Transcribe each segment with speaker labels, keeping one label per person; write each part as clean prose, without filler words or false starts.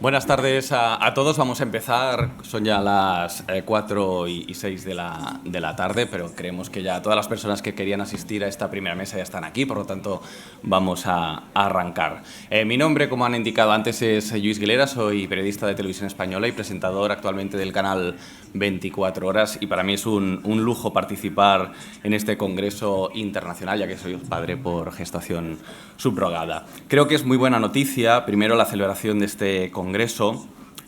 Speaker 1: Buenas tardes a todos. Vamos a empezar. Son ya las 4:06 de la tarde, pero creemos que ya todas las personas que querían asistir a esta primera mesa ya están aquí, por lo tanto vamos a arrancar. Mi nombre, como han indicado antes, es Lluís Guilera, soy periodista de Televisión Española y presentador actualmente del canal 24 Horas, y para mí es un lujo participar en este Congreso internacional, ya que soy padre por gestación subrogada. Creo que es muy buena noticia, primero, la celebración de este Congreso,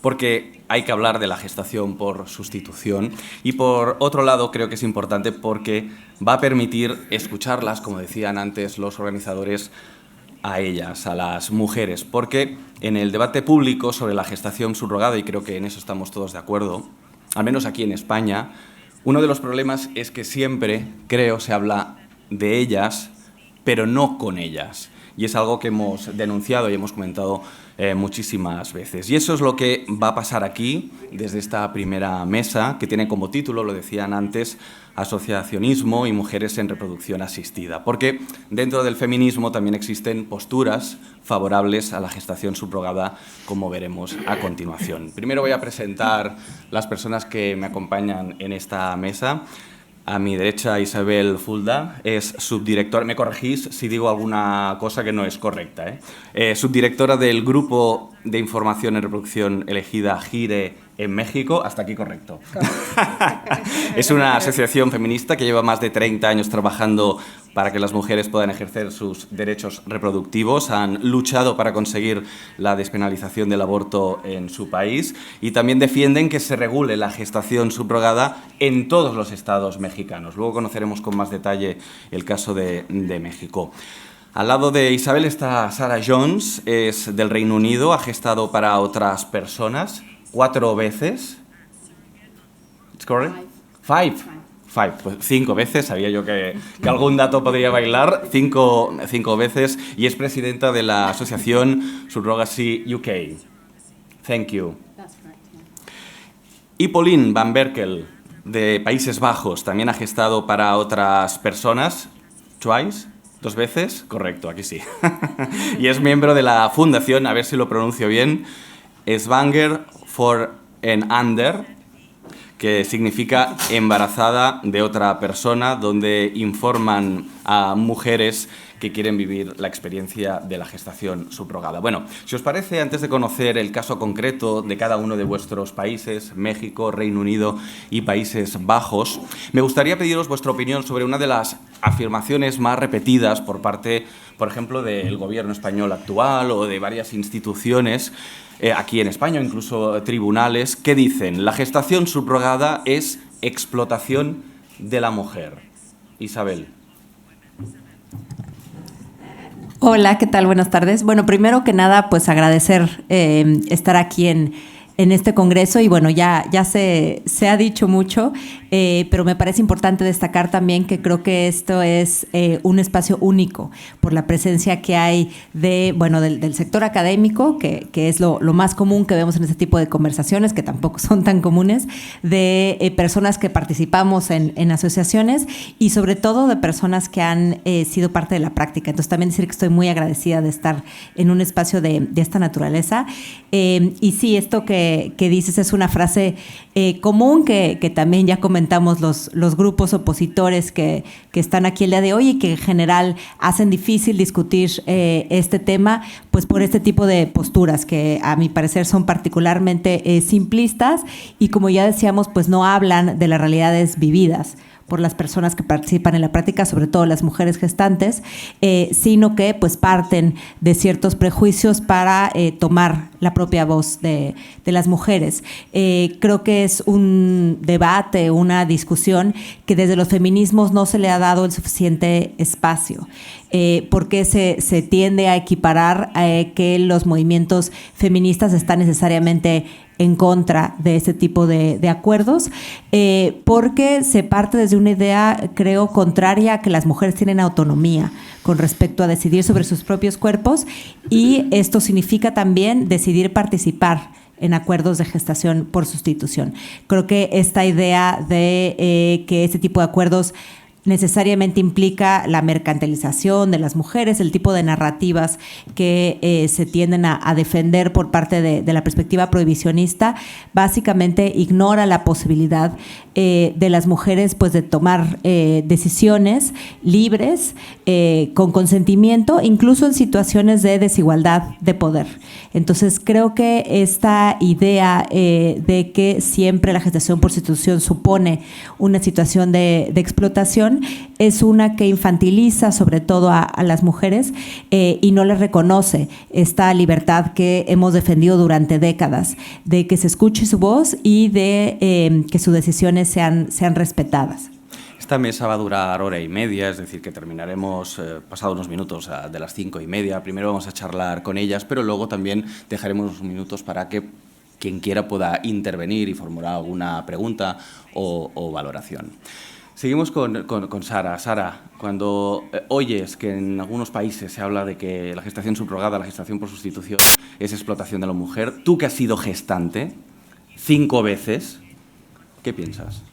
Speaker 1: porque hay que hablar de la gestación por sustitución, y por otro lado creo que es importante porque va a permitir escucharlas, como decían antes los organizadores, a ellas, a las mujeres, porque en el debate público sobre la gestación subrogada, y creo que en eso estamos todos de acuerdo, al menos aquí en España, uno de los problemas es que siempre, creo, se habla de ellas, pero no con ellas. Y es algo que hemos denunciado y hemos comentado muchísimas veces. Y eso es lo que va a pasar aquí, desde esta primera mesa, que tiene como título, lo decían antes, Asociacionismo y mujeres en reproducción asistida. Porque dentro del feminismo también existen posturas favorables a la gestación subrogada, como veremos a continuación. Primero voy a presentar las personas que me acompañan en esta mesa. A mi derecha, Isabel Fulda, es subdirectora, me corregís si digo alguna cosa que no es correcta, subdirectora del Grupo de Información en Reproducción elegida GIRE en México. Hasta aquí correcto. Es una asociación feminista que lleva más de 30 años trabajando para que las mujeres puedan ejercer sus derechos reproductivos. Han luchado para conseguir la despenalización del aborto en su país y también defienden que se regule la gestación subrogada en todos los estados mexicanos. Luego conoceremos con más detalle el caso de México. Al lado de Isabel está Sarah Jones, es del Reino Unido, ha gestado para otras personas 4 veces. ¿Es correcto? Five. Pues 5 veces, sabía yo que algún dato podría bailar, 5 veces, y es presidenta de la asociación Surrogacy UK. Thank you. Y Pauline Van Berkel, de Países Bajos, también ha gestado para otras personas. Twice. 2 veces, correcto, aquí sí. Y es miembro de la fundación, a ver si lo pronuncio bien, Zwanger for en Under, que significa embarazada de otra persona, donde informan a mujeres que quieren vivir la experiencia de la gestación subrogada. Bueno, si os parece, antes de conocer el caso concreto de cada uno de vuestros países, México, Reino Unido y Países Bajos, me gustaría pediros vuestra opinión sobre una de las afirmaciones más repetidas por parte, por ejemplo, del gobierno español actual o de varias instituciones aquí en España, incluso tribunales, que dicen: la gestación subrogada es explotación de la mujer. Isabel.
Speaker 2: Hola, ¿qué tal? Buenas tardes. Bueno, primero que nada, pues agradecer estar aquí en este congreso, y bueno, ya se ha dicho mucho, pero me parece importante destacar también que creo que esto es un espacio único por la presencia que hay del sector académico, que es lo más común que vemos en este tipo de conversaciones, que tampoco son tan comunes, de personas que participamos en asociaciones, y sobre todo de personas que han sido parte de la práctica. Entonces también decir que estoy muy agradecida de estar en un espacio de esta naturaleza. Y sí, esto que dices es una frase común que también ya comentamos los grupos opositores que están aquí el día de hoy, y que en general hacen difícil discutir este tema, pues por este tipo de posturas que a mi parecer son particularmente simplistas, y como ya decíamos, pues no hablan de las realidades vividas por las personas que participan en la práctica, sobre todo las mujeres gestantes, sino que pues parten de ciertos prejuicios para tomar la propia voz de las mujeres. Creo que es un debate, una discusión que desde los feminismos no se le ha dado el suficiente espacio. Porque se tiende a equiparar que los movimientos feministas están necesariamente en contra de este tipo de acuerdos, porque se parte desde una idea, creo, contraria a que las mujeres tienen autonomía con respecto a decidir sobre sus propios cuerpos, y esto significa también decidir participar en acuerdos de gestación por sustitución. Creo que esta idea de que este tipo de acuerdos necesariamente implica la mercantilización de las mujeres, el tipo de narrativas que se tienden a defender por parte de la perspectiva prohibicionista, básicamente ignora la posibilidad de las mujeres pues de tomar decisiones libres, con consentimiento, incluso en situaciones de desigualdad de poder. Entonces creo que esta idea de que siempre la gestación por sustitución supone una situación de explotación es una que infantiliza sobre todo a las mujeres y no les reconoce esta libertad que hemos defendido durante décadas, de que se escuche su voz y de que sus decisiones sean respetadas.
Speaker 1: Esta mesa va a durar hora y media, es decir, que terminaremos pasado unos minutos de las 5:30. Primero vamos a charlar con ellas, pero luego también dejaremos unos minutos para que quien quiera pueda intervenir y formular alguna pregunta o valoración. Seguimos con Sara. Sara, cuando oyes que en algunos países se habla de que la gestación subrogada, la gestación por sustitución, es explotación de la mujer, tú que has sido gestante 5 veces, ¿qué piensas?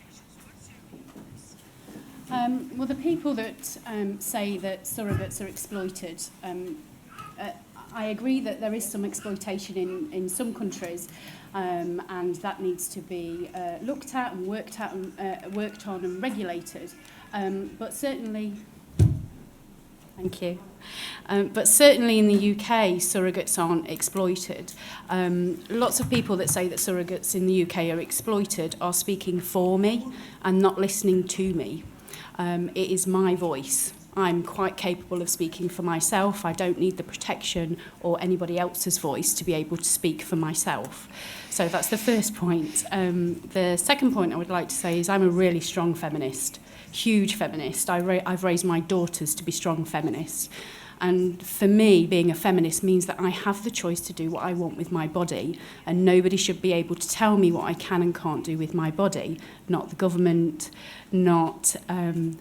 Speaker 3: Well, the people that say that surrogates are exploited, I agree that there is some exploitation in some countries, and that needs to be looked at and worked on and regulated. But certainly, thank you. But certainly in the UK, surrogates aren't exploited. Lots of people that say that surrogates in the UK are exploited are speaking for me and not listening to me. It is my voice. I'm quite capable of speaking for myself. I don't need the protection or anybody else's voice to be able to speak for myself. So that's the first point. The second point I would like to say is I'm a really strong feminist, huge feminist. I've raised my daughters to be strong feminists. And for me, being a feminist means that I have the choice to do what I want with my body, and nobody should be able to tell me what I can and can't do with my body. Not the government, not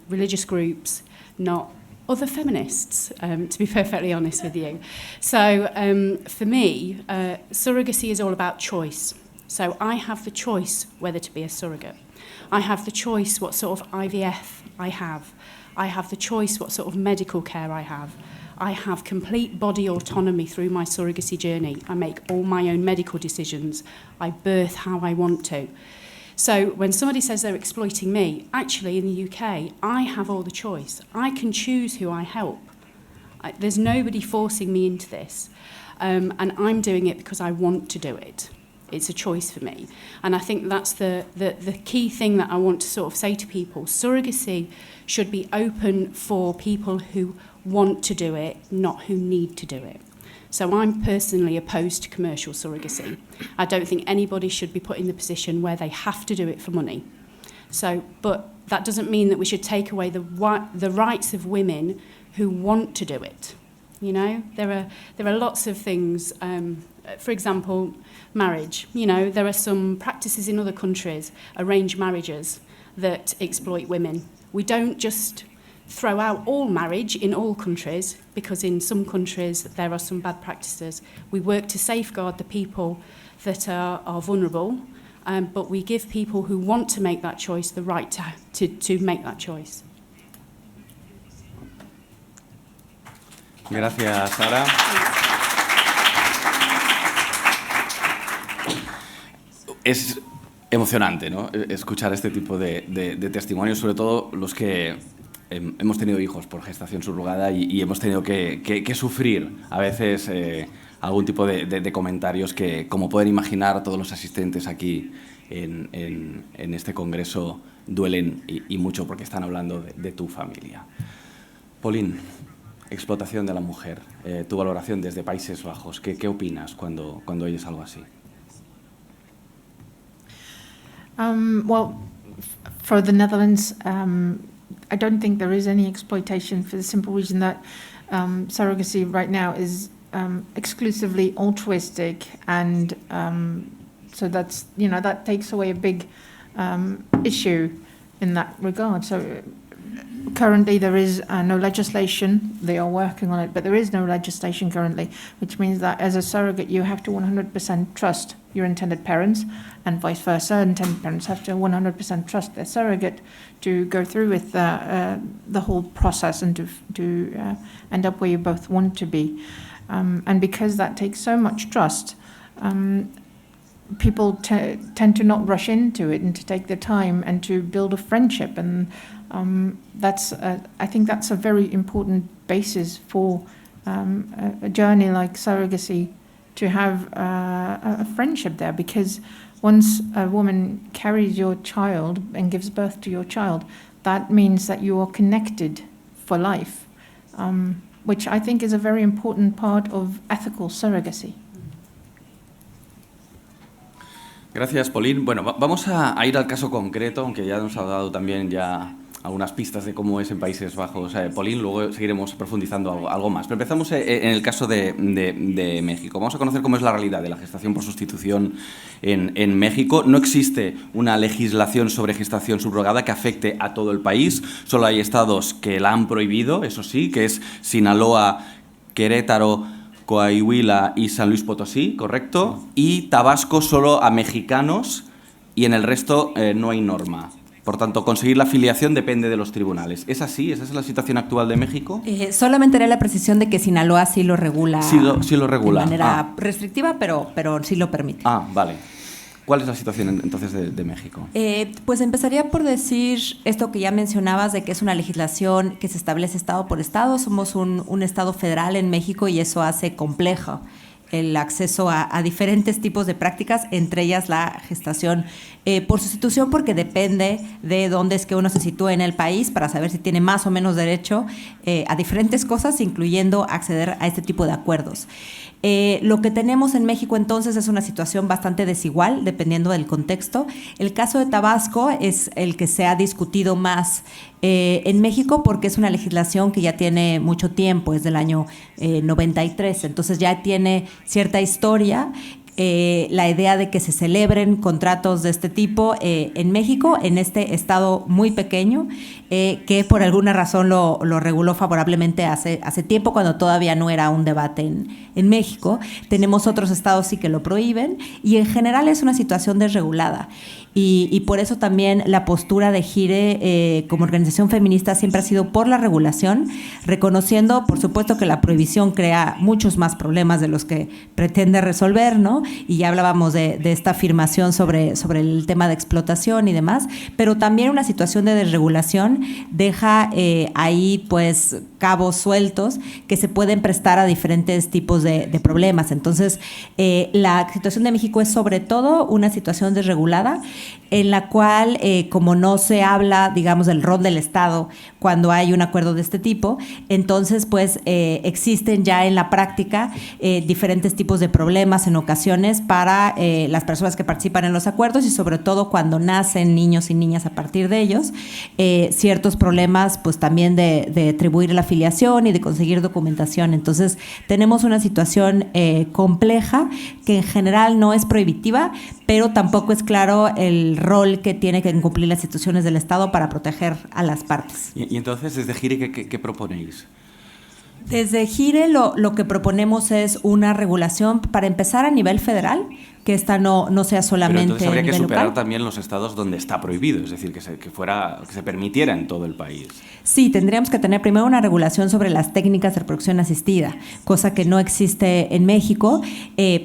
Speaker 3: religious groups, not other feminists, to be perfectly honest with you. So for me, surrogacy is all about choice. So I have the choice whether to be a surrogate. I have the choice what sort of IVF I have. I have the choice what sort of medical care I have. I have complete body autonomy through my surrogacy journey. I make all my own medical decisions. I birth how I want to. So when somebody says they're exploiting me, actually in the UK, I have all the choice. I can choose who I help. There's nobody forcing me into this. And I'm doing it because I want to do it. It's a choice for me. And I think that's the key thing that I want to sort of say to people. Surrogacy should be open for people who want to do it, not who need to do it. So I'm personally opposed to commercial surrogacy. I don't think anybody should be put in the position where they have to do it for money. So, but that doesn't mean that we should take away the rights of women who want to do it. You know, there are lots of things. For example, marriage. You know, there are some practices in other countries, arranged marriages, that exploit women. We don't just throw out all marriage in all countries, because in some countries there are some bad practices. We work to safeguard the people that are vulnerable, but we give people who want to make that choice the right to make that choice.
Speaker 1: Gracias, Sara. Es emocionante, ¿no?, escuchar este tipo de testimonios, sobre todo los que hemos tenido hijos por gestación subrogada y hemos tenido que sufrir a veces algún tipo de comentarios que, como pueden imaginar todos los asistentes aquí en este congreso, duelen y mucho, porque están hablando de tu familia. Pauline, explotación de la mujer, tu valoración desde Países Bajos, ¿qué opinas cuando oyes algo así?
Speaker 4: Well, for the Netherlands, I don't think there is any exploitation, for the simple reason that surrogacy right now is exclusively altruistic, and so that's, you know, that takes away a big issue in that regard. So currently there is no legislation. They are working on it, but there is no legislation currently, which means that as a surrogate you have to 100% trust your intended parents, and vice versa. Intended parents have to 100% trust their surrogate to go through with the whole process and to end up where you both want to be. And because that takes so much trust, people tend to not rush into it and to take their time and to build a friendship. And I think that's a very important basis for a journey like surrogacy, to have a friendship there, because once a woman carries your child and gives birth to your child, that means that you are connected for life, which I think is a very important part of ethical surrogacy.
Speaker 1: Gracias, Pauline. Bueno, vamos a ir al caso concreto, aunque ya nos ha dado también ya algunas pistas de cómo es en Países Bajos, Pauline. Luego seguiremos profundizando algo más. Pero empezamos en el caso de México. Vamos a conocer cómo es la realidad de la gestación por sustitución en México. No existe una legislación sobre gestación subrogada que afecte a todo el país. Solo hay estados que la han prohibido, eso sí, que es Sinaloa, Querétaro, Coahuila y San Luis Potosí, ¿correcto? Y Tabasco solo a mexicanos, y en el resto no hay norma. Por tanto, conseguir la filiación depende de los tribunales. ¿Es así? ¿Esa es la situación actual de México?
Speaker 2: Solamente haré la precisión de que Sinaloa sí lo regula.
Speaker 1: Sí lo regula.
Speaker 2: De manera restrictiva, pero sí lo permite.
Speaker 1: Ah, vale. ¿Cuál es la situación entonces de México?
Speaker 2: Pues empezaría por decir esto que ya mencionabas, de que es una legislación que se establece estado por estado. Somos un estado federal en México y eso hace complejo el acceso a diferentes tipos de prácticas, entre ellas la gestación por sustitución, porque depende de dónde es que uno se sitúe en el país para saber si tiene más o menos derecho a diferentes cosas, incluyendo acceder a este tipo de acuerdos. Lo que tenemos en México entonces es una situación bastante desigual dependiendo del contexto. El caso de Tabasco es el que se ha discutido más en México porque es una legislación que ya tiene mucho tiempo, es del año 93, entonces ya tiene cierta historia. La idea de que se celebren contratos de este tipo en México, en este estado muy pequeño, que por alguna razón lo reguló favorablemente hace tiempo, cuando todavía no era un debate en México. Tenemos otros estados sí que lo prohíben, y en general es una situación desregulada. Y por eso también la postura de GIRE como organización feminista siempre ha sido por la regulación, reconociendo, por supuesto, que la prohibición crea muchos más problemas de los que pretende resolver, ¿no? Y ya hablábamos de esta afirmación sobre el tema de explotación y demás, pero también una situación de desregulación deja ahí pues cabos sueltos que se pueden prestar a diferentes tipos de problemas. Entonces, la situación de México es sobre todo una situación desregulada, en la cual, como no se habla, digamos, del rol del Estado cuando hay un acuerdo de este tipo, entonces, pues, existen ya en la práctica diferentes tipos de problemas en ocasiones para las personas que participan en los acuerdos, y sobre todo cuando nacen niños y niñas a partir de ellos, ciertos problemas, pues, también de atribuir la filiación y de conseguir documentación. Entonces, tenemos una situación compleja que en general no es prohibitiva, pero tampoco es claro el rol que tienen que cumplir las instituciones del Estado para proteger a las partes.
Speaker 1: Y entonces, desde GIRE, ¿qué proponéis?
Speaker 2: Desde GIRE lo que proponemos es una regulación, para empezar, a nivel federal, que esta no sea solamente.
Speaker 1: Pero entonces habría que superar
Speaker 2: local.
Speaker 1: También los estados donde está prohibido, es decir, que se permitiera en todo el país.
Speaker 2: Sí, tendríamos que tener primero una regulación sobre las técnicas de reproducción asistida, cosa que no existe en México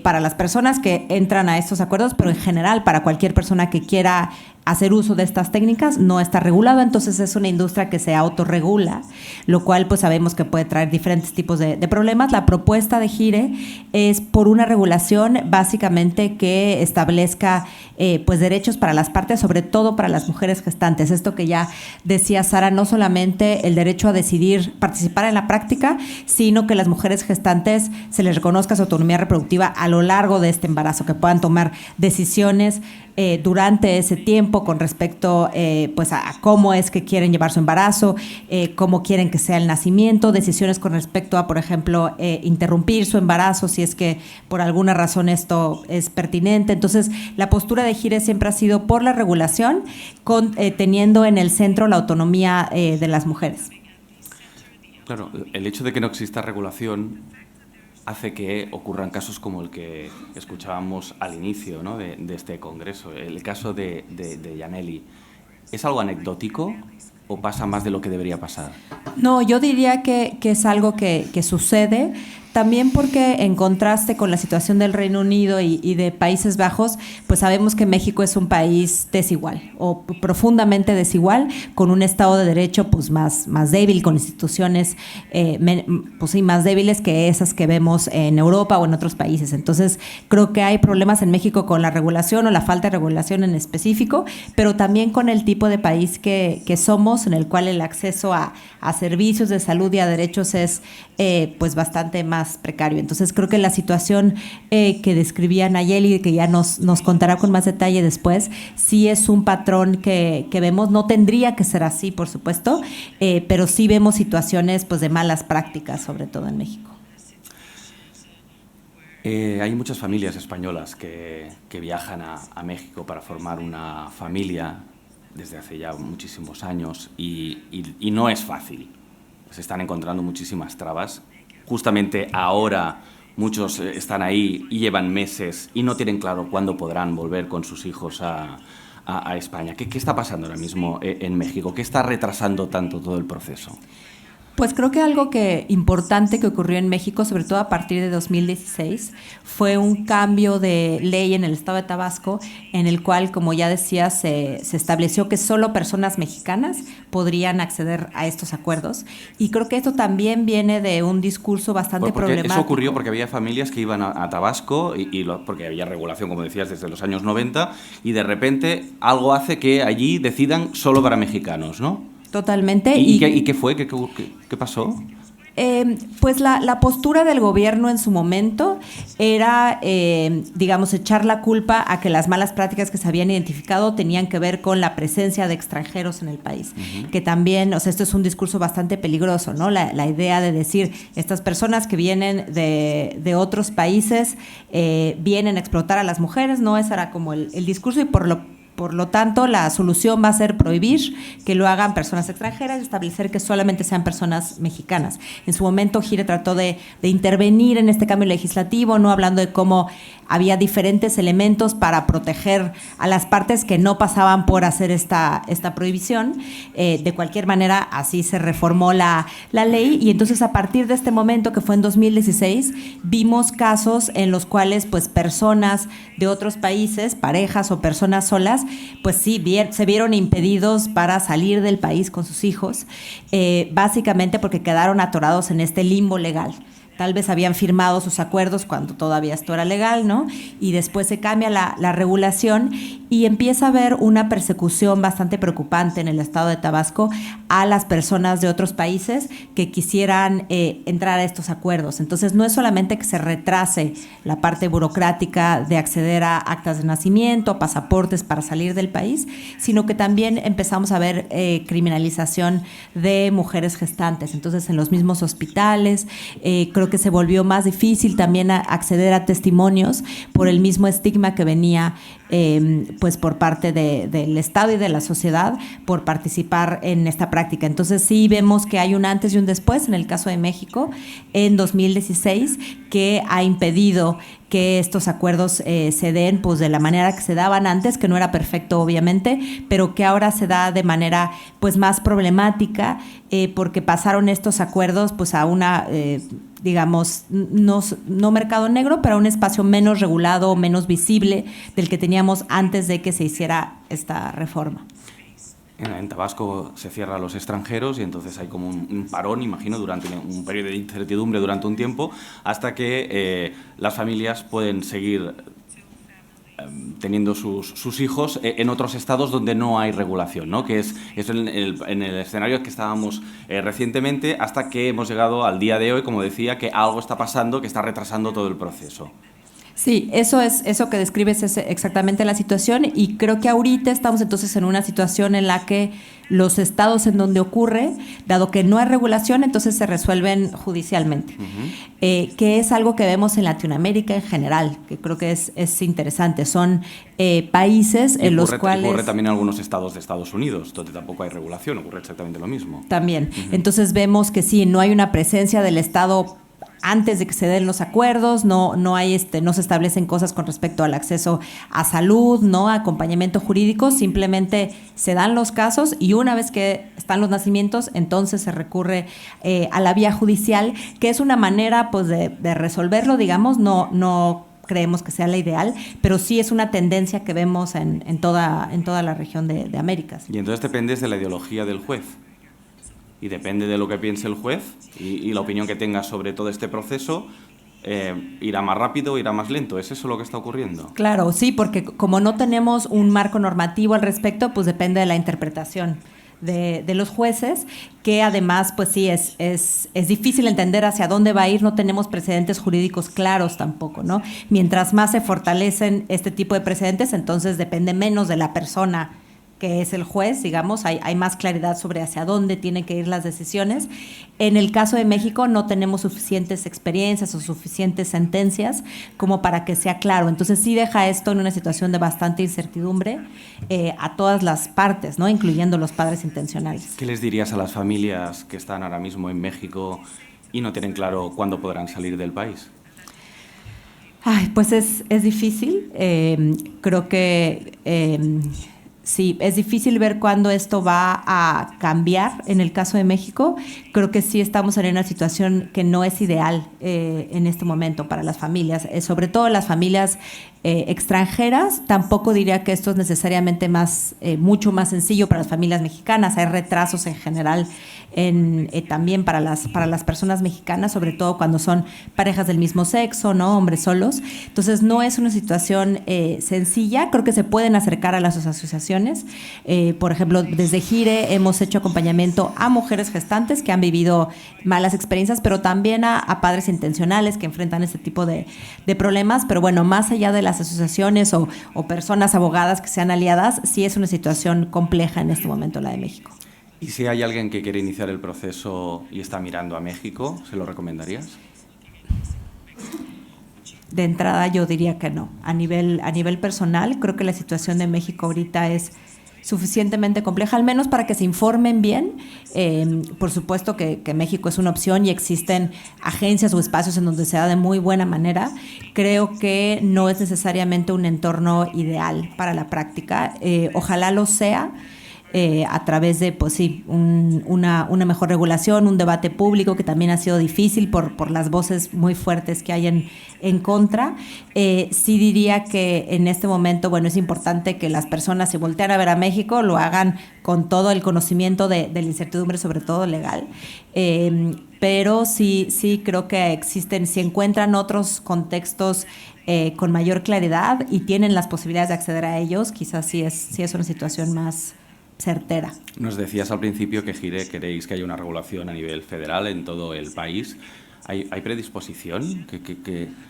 Speaker 2: para las personas que entran a estos acuerdos, pero en general para cualquier persona que quiera hacer uso de estas técnicas no está regulado. Entonces es una industria que se autorregula, lo cual pues sabemos que puede traer diferentes tipos de problemas. La propuesta de GIRE es por una regulación básicamente que establezca pues derechos para las partes, sobre todo para las mujeres gestantes. Esto que ya decía Sara, no solamente el derecho a decidir participar en la práctica, sino que las mujeres gestantes se les reconozca su autonomía reproductiva a lo largo de este embarazo, que puedan tomar decisiones durante ese tiempo, tiempo con respecto pues a cómo es que quieren llevar su embarazo, cómo quieren que sea el nacimiento, decisiones con respecto a, por ejemplo, interrumpir su embarazo si es que por alguna razón esto es pertinente. Entonces, la postura de Gire siempre ha sido por la regulación, teniendo en el centro la autonomía de las mujeres.
Speaker 1: Claro, el hecho de que no exista regulación hace que ocurran casos como el que escuchábamos al inicio, ¿no?, de este congreso. El caso de Yaneli, ¿es algo anecdótico o pasa más de lo que debería pasar?
Speaker 2: No, yo diría que es algo que sucede, también porque en contraste con la situación del Reino Unido y de Países Bajos, pues sabemos que México es un país desigual o profundamente desigual, con un Estado de Derecho pues más débil, con instituciones pues sí, más débiles que esas que vemos en Europa o en otros países. Entonces, creo que hay problemas en México con la regulación o la falta de regulación en específico, pero también con el tipo de país que somos, en el cual el acceso a servicios de salud y a derechos es pues bastante más precario. Entonces creo que la situación que describía Nayeli, que ya nos contará con más detalle después, sí es un patrón que vemos. No tendría que ser así, por supuesto, pero sí vemos situaciones pues de malas prácticas, sobre todo en México.
Speaker 1: Hay muchas familias españolas que viajan a México para formar una familia desde hace ya muchísimos años y no es fácil. Se están encontrando muchísimas trabas. Justamente ahora muchos están ahí y llevan meses y no tienen claro cuándo podrán volver con sus hijos a España. ¿Qué está pasando ahora mismo en México? ¿Qué está retrasando tanto todo el proceso?
Speaker 2: Pues creo que algo importante que ocurrió en México, sobre todo a partir de 2016, fue un cambio de ley en el estado de Tabasco, en el cual, como ya decía, se estableció que solo personas mexicanas podrían acceder a estos acuerdos. Y creo que esto también viene de un discurso bastante problemático.
Speaker 1: Eso ocurrió porque había familias que iban a Tabasco, porque había regulación, como decías, desde los años 90, y de repente algo hace que allí decidan solo para mexicanos, ¿no?
Speaker 2: Totalmente.
Speaker 1: ¿Y qué fue? ¿Qué pasó?
Speaker 2: Pues la postura del gobierno en su momento era, digamos, echar la culpa a que las malas prácticas que se habían identificado tenían que ver con la presencia de extranjeros en el país. Uh-huh. Que también, o sea, esto es un discurso bastante peligroso, ¿no? La idea de decir, estas personas que vienen de otros países vienen a explotar a las mujeres, ¿no? Ese era como el discurso, y por lo tanto, la solución va a ser prohibir que lo hagan personas extranjeras y establecer que solamente sean personas mexicanas. En su momento, Gire trató de intervenir en este cambio legislativo, no hablando de cómo había diferentes elementos para proteger a las partes que no pasaban por hacer esta prohibición. De cualquier manera, así se reformó la ley, y entonces a partir de este momento, que fue en 2016, vimos casos en los cuales pues personas de otros países, parejas o personas solas, pues sí, se vieron impedidos para salir del país con sus hijos, básicamente porque quedaron atorados en este limbo legal. Tal vez habían firmado sus acuerdos cuando todavía esto era legal, ¿no? Y después se cambia la regulación y empieza a haber una persecución bastante preocupante en el estado de Tabasco a las personas de otros países que quisieran entrar a estos acuerdos. Entonces, no es solamente que se retrase la parte burocrática de acceder a actas de nacimiento, pasaportes para salir del país, sino que también empezamos a ver criminalización de mujeres gestantes. Entonces, en los mismos hospitales, creo que se volvió más difícil también acceder a testimonios por el mismo estigma que venía pues por parte del Estado y de la sociedad por participar en esta práctica. Entonces sí vemos que hay un antes y un después en el caso de México en 2016, que ha impedido que estos acuerdos se den pues de la manera que se daban antes, que no era perfecto obviamente, pero que ahora se da de manera pues más problemática, porque pasaron estos acuerdos pues a una digamos, no mercado negro, pero a un espacio menos regulado, menos visible del que teníamos antes de que se hiciera esta reforma.
Speaker 1: En Tabasco se cierra a los extranjeros y entonces hay como un parón, imagino, durante un periodo de incertidumbre durante un tiempo, hasta que las familias pueden seguir teniendo sus hijos en otros estados donde no hay regulación, ¿no? Que es en el escenario que estábamos recientemente, hasta que hemos llegado al día de hoy, como decía, que algo está pasando que está retrasando todo el proceso.
Speaker 2: Sí, eso que describes es exactamente la situación, y creo que ahorita estamos entonces en una situación en la que los estados en donde ocurre, dado que no hay regulación, entonces se resuelven judicialmente, que es algo que vemos en Latinoamérica en general, que creo que es interesante. Son países en los cuales...
Speaker 1: Ocurre también en algunos estados de Estados Unidos, donde tampoco hay regulación, ocurre exactamente lo mismo.
Speaker 2: También. Entonces vemos que sí, no hay una presencia del Estado antes de que se den los acuerdos, no se establecen cosas con respecto al acceso a salud, no a acompañamiento jurídico, simplemente se dan los casos, y una vez que están los nacimientos, entonces se recurre a la vía judicial, que es una manera pues de resolverlo, digamos. No creemos que sea la ideal, pero sí es una tendencia que vemos en toda la región de Américas.
Speaker 1: Y entonces dependes de la ideología del juez. Y depende de lo que piense el juez y la opinión que tenga sobre todo este proceso, irá más rápido o irá más lento. ¿Es eso lo que está ocurriendo?
Speaker 2: Claro, sí, porque como no tenemos un marco normativo al respecto, pues depende de la interpretación de los jueces, que además, pues sí, es difícil entender hacia dónde va a ir. No tenemos precedentes jurídicos claros tampoco, ¿no? Mientras más se fortalecen este tipo de precedentes, entonces depende menos de la persona que es el juez, digamos, hay más claridad sobre hacia dónde tienen que ir las decisiones. En el caso de México no tenemos suficientes experiencias o suficientes sentencias como para que sea claro. Entonces sí deja esto en una situación de bastante incertidumbre a todas las partes, ¿no? Incluyendo los padres intencionales.
Speaker 1: ¿Qué les dirías a las familias que están ahora mismo en México y no tienen claro cuándo podrán salir del país?
Speaker 2: Ay, pues es difícil. Creo que... sí, es difícil ver cuándo esto va a cambiar. En el caso de México, creo que sí estamos en una situación que no es ideal en este momento para las familias, sobre todo las familias extranjeras. Tampoco diría que esto es necesariamente mucho más sencillo para las familias mexicanas. Hay retrasos en general también para las personas mexicanas, sobre todo cuando son parejas del mismo sexo, ¿no? Hombres solos. Entonces no es una situación sencilla. Creo que se pueden acercar a las asociaciones. Por ejemplo, desde GIRE hemos hecho acompañamiento a mujeres gestantes que han vivido malas experiencias, pero también a padres intencionales que enfrentan este tipo de problemas. Pero bueno, más allá de las asociaciones o personas abogadas que sean aliadas, sí es una situación compleja en este momento la de México.
Speaker 1: ¿Y si hay alguien que quiere iniciar el proceso y está mirando a México, se lo recomendarías?
Speaker 2: De entrada yo diría que no. A nivel personal, creo que la situación de México ahorita es suficientemente compleja, al menos para que se informen bien. Por supuesto que México es una opción y existen agencias o espacios en donde se da de muy buena manera. Creo que no es necesariamente un entorno ideal para la práctica. Ojalá lo sea. A través de, pues sí, una mejor regulación, un debate público que también ha sido difícil por las voces muy fuertes que hay en contra. Sí diría que en este momento, bueno, es importante que las personas, si voltean a ver a México, lo hagan con todo el conocimiento de la incertidumbre, sobre todo legal. Pero sí creo que existen, si encuentran otros contextos con mayor claridad y tienen las posibilidades de acceder a ellos, quizás sí es una situación más certera.
Speaker 1: Nos decías al principio que GIRE queréis que haya una regulación a nivel federal en todo el país. ¿Hay predisposición?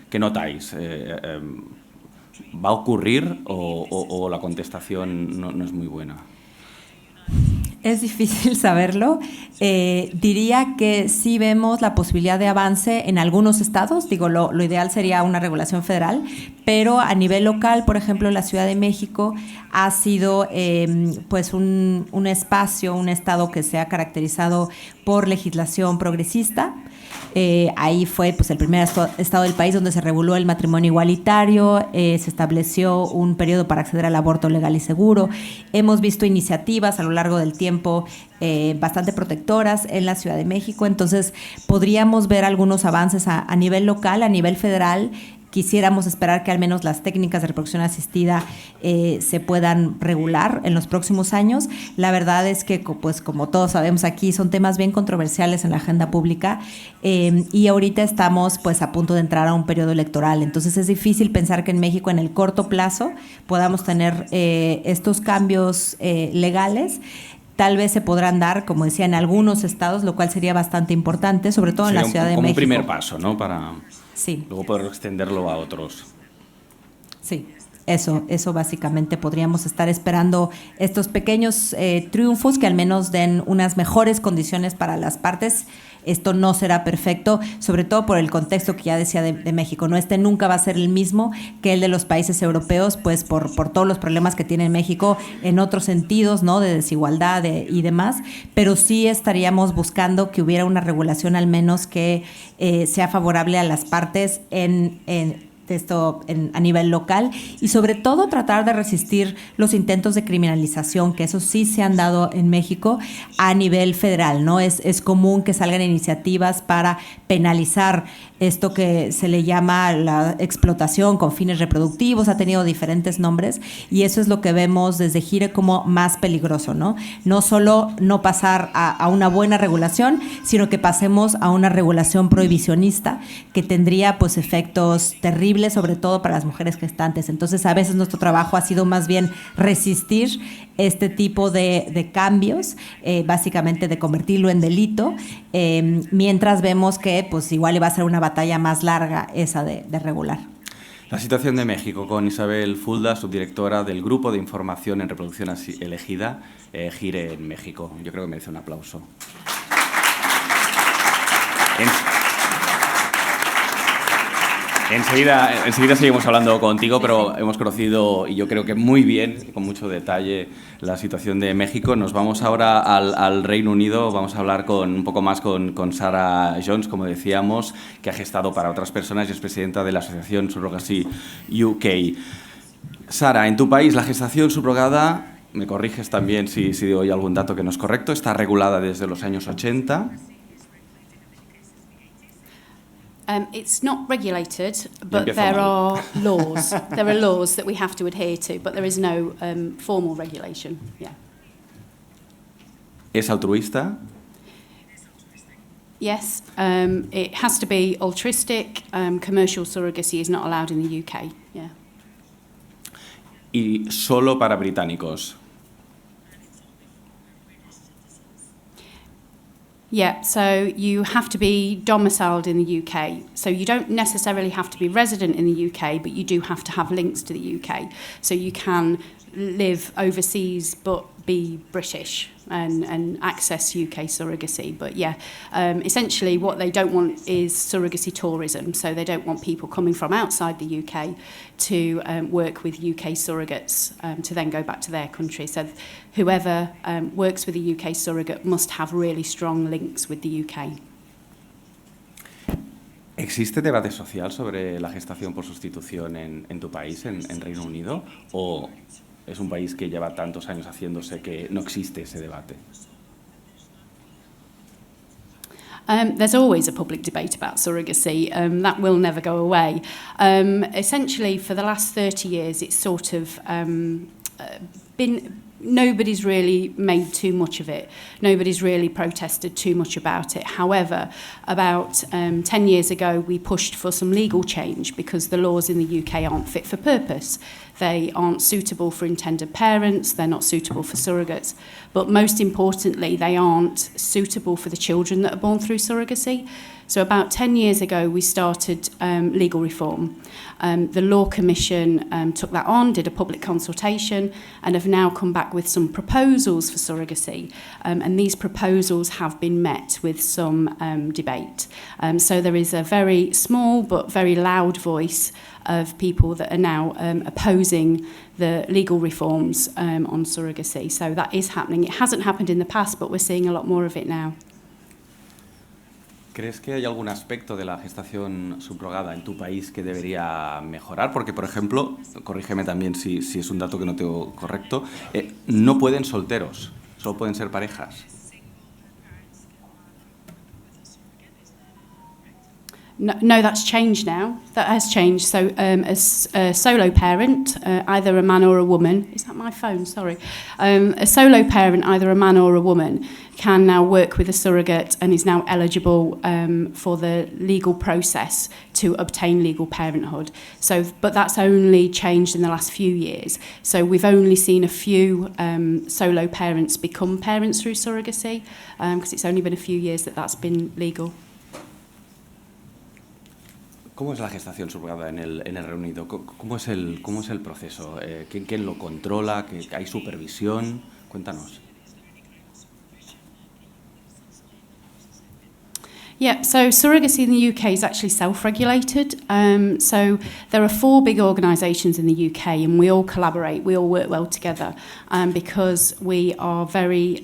Speaker 1: ¿Qué notáis? ¿Va a ocurrir o la contestación no es muy buena?
Speaker 2: Es difícil saberlo. Diría que sí vemos la posibilidad de avance en algunos estados. Digo, lo ideal sería una regulación federal, pero a nivel local, por ejemplo, la Ciudad de México ha sido pues un espacio, un estado que se ha caracterizado por legislación progresista. Ahí fue pues el primer estado del país donde se reguló el matrimonio igualitario, se estableció un periodo para acceder al aborto legal y seguro. Hemos visto iniciativas a lo largo del tiempo bastante protectoras en la Ciudad de México, entonces podríamos ver algunos avances a nivel local, a nivel federal. Quisiéramos esperar que al menos las técnicas de reproducción asistida se puedan regular en los próximos años. La verdad es que, pues, como todos sabemos aquí, son temas bien controversiales en la agenda pública y ahorita estamos pues a punto de entrar a un periodo electoral. Entonces es difícil pensar que en México en el corto plazo podamos tener estos cambios legales. Tal vez se podrán dar, como decía, en algunos estados, lo cual sería bastante importante, sobre todo en la Ciudad de México.
Speaker 1: Como un primer paso, ¿no? Para
Speaker 2: sí.
Speaker 1: luego poder extenderlo a otros.
Speaker 2: Sí. Eso básicamente podríamos estar esperando estos pequeños triunfos que al menos den unas mejores condiciones para las partes. Esto no será perfecto, sobre todo por el contexto que ya decía de México, ¿no? Este nunca va a ser el mismo que el de los países europeos, pues por todos los problemas que tiene México en otros sentidos, ¿no? De desigualdad y demás, pero sí estaríamos buscando que hubiera una regulación al menos que sea favorable a las partes a nivel local y sobre todo tratar de resistir los intentos de criminalización, que eso sí se han dado en México a nivel federal, ¿no? Es común que salgan iniciativas para penalizar esto que se le llama la explotación con fines reproductivos, ha tenido diferentes nombres y eso es lo que vemos desde Gire como más peligroso, ¿no? No solo no pasar a una buena regulación, sino que pasemos a una regulación prohibicionista que tendría pues efectos terribles, sobre todo para las mujeres gestantes. Entonces a veces nuestro trabajo ha sido más bien resistir este tipo de cambios, básicamente de convertirlo en delito, mientras vemos que pues igual iba a ser una batalla más larga esa de regular.
Speaker 1: La situación de México con Isabel Fulda, subdirectora del Grupo de Información en Reproducción Elegida, Gire en México. Yo creo que merece un aplauso. Enseguida seguimos hablando contigo, pero hemos conocido, y yo creo que muy bien, con mucho detalle, la situación de México. Nos vamos ahora al Reino Unido, vamos a hablar un poco más con Sarah Jones, como decíamos, que ha gestado para otras personas y es presidenta de la Asociación Surrogacy UK. Sarah, en tu país la gestación subrogada, me corriges también si digo algún dato que no es correcto, está regulada desde los años 80.
Speaker 3: It's not regulated, but there are laws. There are laws that we have to adhere to, but there is no formal regulation. Yeah.
Speaker 1: ¿Es altruista?
Speaker 3: Yes, it has to be altruistic. Commercial surrogacy is not allowed in the UK. Yeah.
Speaker 1: ¿Y solo para británicos?
Speaker 3: Yeah, so you have to be domiciled in the UK. So you don't necessarily have to be resident in the UK, but you do have to have links to the UK. So you can live overseas but be British and access UK surrogacy. But yeah, essentially what they don't want is surrogacy tourism. So they don't want people coming from outside the UK to work with UK surrogates to then go back to their country. So whoever works with a UK surrogate must have really strong links with the UK.
Speaker 1: ¿Existe debate social sobre la gestación por sustitución en tu país, en Reino Unido? ¿O es un país que lleva tantos años haciéndose que no existe ese debate?
Speaker 3: There's always a public debate about surrogacy. That will never go away. Essentially, for the last 30 years, it's sort of been... Nobody's really made too much of it. Nobody's really protested too much about it. However, about 10 years ago, we pushed for some legal change because the laws in the UK aren't fit for purpose. They aren't suitable for intended parents. They're not suitable for surrogates. But most importantly, they aren't suitable for the children that are born through surrogacy. So about 10 years ago, we started legal reform. The Law Commission took that on, did a public consultation, and have now come back with some proposals for surrogacy. And these proposals have been met with some debate. So there is a very small but very loud voice of people that are now opposing the legal reforms on surrogacy. So that is happening. It hasn't happened in the past, but we're seeing a lot more of it now.
Speaker 1: ¿Crees que hay algún aspecto de la gestación subrogada en tu país que debería mejorar? Porque, por ejemplo, corrígeme también si es un dato que no tengo correcto, no pueden solteros, solo pueden ser parejas.
Speaker 3: No, that's changed now. That has changed. So as a solo parent, either a man or a woman, is that my phone? Sorry. A solo parent, either a man or a woman, can now work with a surrogate and is now eligible for the legal process to obtain legal parenthood. So, but that's only changed in the last few years. So we've only seen a few solo parents become parents through surrogacy because it's only been a few years that that's been legal.
Speaker 1: ¿Cómo es la gestación subrogada en el Reino Unido? ¿Cómo es el proceso? ¿Quién lo controla? ¿Hay supervisión? Cuéntanos.
Speaker 3: Yeah, so surrogacy in the UK is actually self-regulated. So there are 4 big organisations in the UK, and we all collaborate, we all work well together, because we are very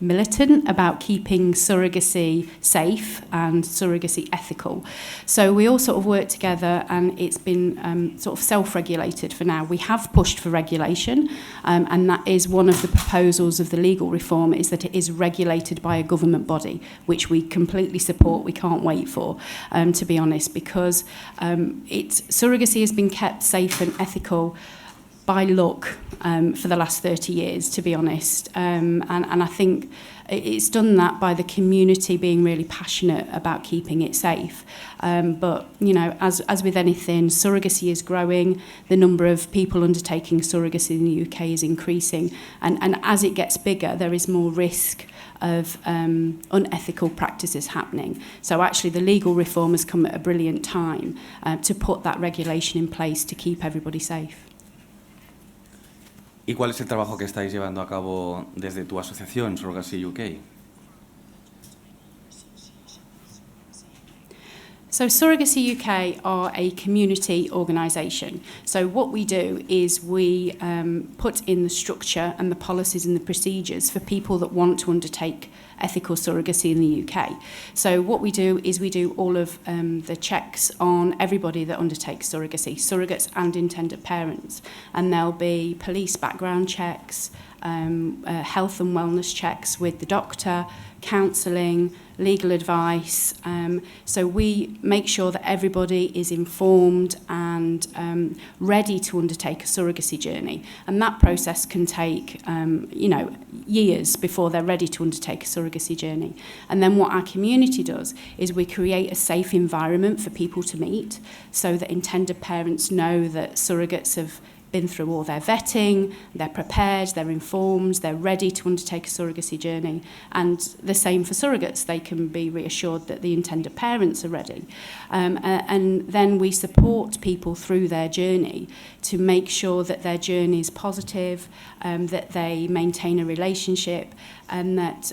Speaker 3: militant about keeping surrogacy safe and surrogacy ethical. So we all sort of work together, and it's been sort of self-regulated for now. We have pushed for regulation, and that is one of the proposals of the legal reform, is that it is regulated by a government body, which we completely support. We can't wait for, to be honest, because surrogacy has been kept safe and ethical by luck for the last 30 years, to be honest. And I think it's done that by the community being really passionate about keeping it safe. But, you know, as with anything, surrogacy is growing. The number of people undertaking surrogacy in the UK is increasing. And as it gets bigger, there is more risk of unethical practices happening. So actually the legal reform has come at a brilliant time to put that regulation in place to keep everybody safe.
Speaker 1: ¿Y cuál es el trabajo que estáis llevando a cabo desde tu asociación, Surrogacy UK?
Speaker 3: So Surrogacy UK are a community organisation. So what we do is we put in the structure and the policies and the procedures for people that want to undertake ethical surrogacy in the UK. So what we do is we do all of the checks on everybody that undertakes surrogacy, surrogates and intended parents. And there'll be police background checks, health and wellness checks with the doctor, counselling, legal advice. So we make sure that everybody is informed and ready to undertake a surrogacy journey. And that process can take, years before they're ready to undertake a surrogacy journey. And then what our community does is we create a safe environment for people to meet so that intended parents know that surrogates have been through all their vetting, they're prepared, they're informed, they're ready to undertake a surrogacy journey. And the same for surrogates, they can be reassured that the intended parents are ready. And then we support people through their journey to make sure that their journey is positive, that they maintain a relationship, and that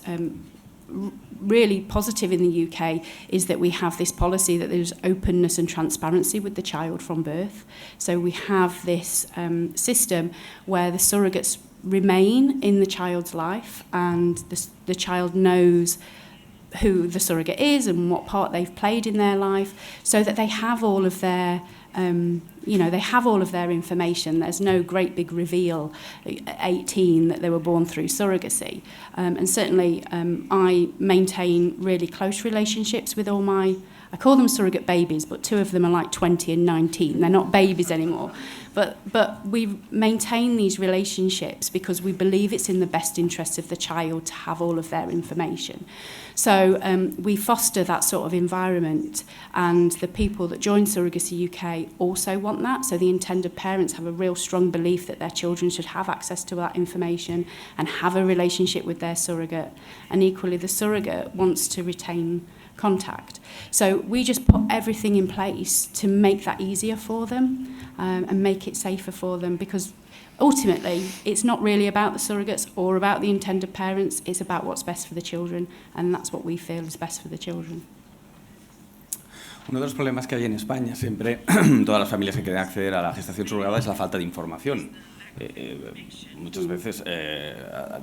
Speaker 3: really positive in the UK is that we have this policy that there's openness and transparency with the child from birth. So we have this system where the surrogates remain in the child's life, and the child knows who the surrogate is and what part they've played in their life, so that they have all of their they have all of their information. There's no great big reveal at 18 that they were born through surrogacy. And certainly I maintain really close relationships with all I call them surrogate babies, but 2 of them are like 20 and 19. They're not babies anymore. But we maintain these relationships because we believe it's in the best interest of the child to have all of their information. So we foster that sort of environment, and the people that join Surrogacy UK also want that. So the intended parents have a real strong belief that their children should have access to that information and have a relationship with their surrogate. And equally, the surrogate wants to retain contact. So we just put everything in place to make that easier for them and make it safer for them, because ultimately it's not really about the surrogates or about the intended parents, it's about what's best for the children, and that's what we feel is best for the children.
Speaker 1: Uno de los problemas que hay en España siempre, todas las familias que quieren acceder a la gestación subrogada, es la falta de información. Muchas veces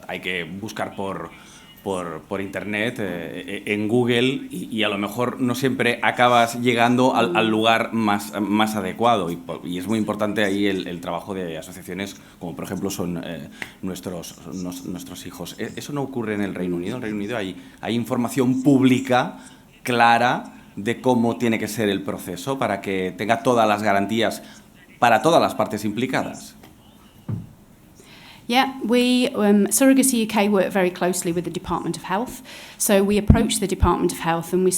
Speaker 1: hay que buscar por internet, en Google, y a lo mejor no siempre acabas llegando al lugar más adecuado, y es muy importante ahí el trabajo de asociaciones como por ejemplo son nuestros hijos. Eso no ocurre en el Reino Unido. En el Reino Unido hay información pública clara de cómo tiene que ser el proceso para que tenga todas las garantías para todas las partes implicadas.
Speaker 3: Yeah, we, Surrogacy UK, work very closely with the Department of Health. So we approached the Department of Health and we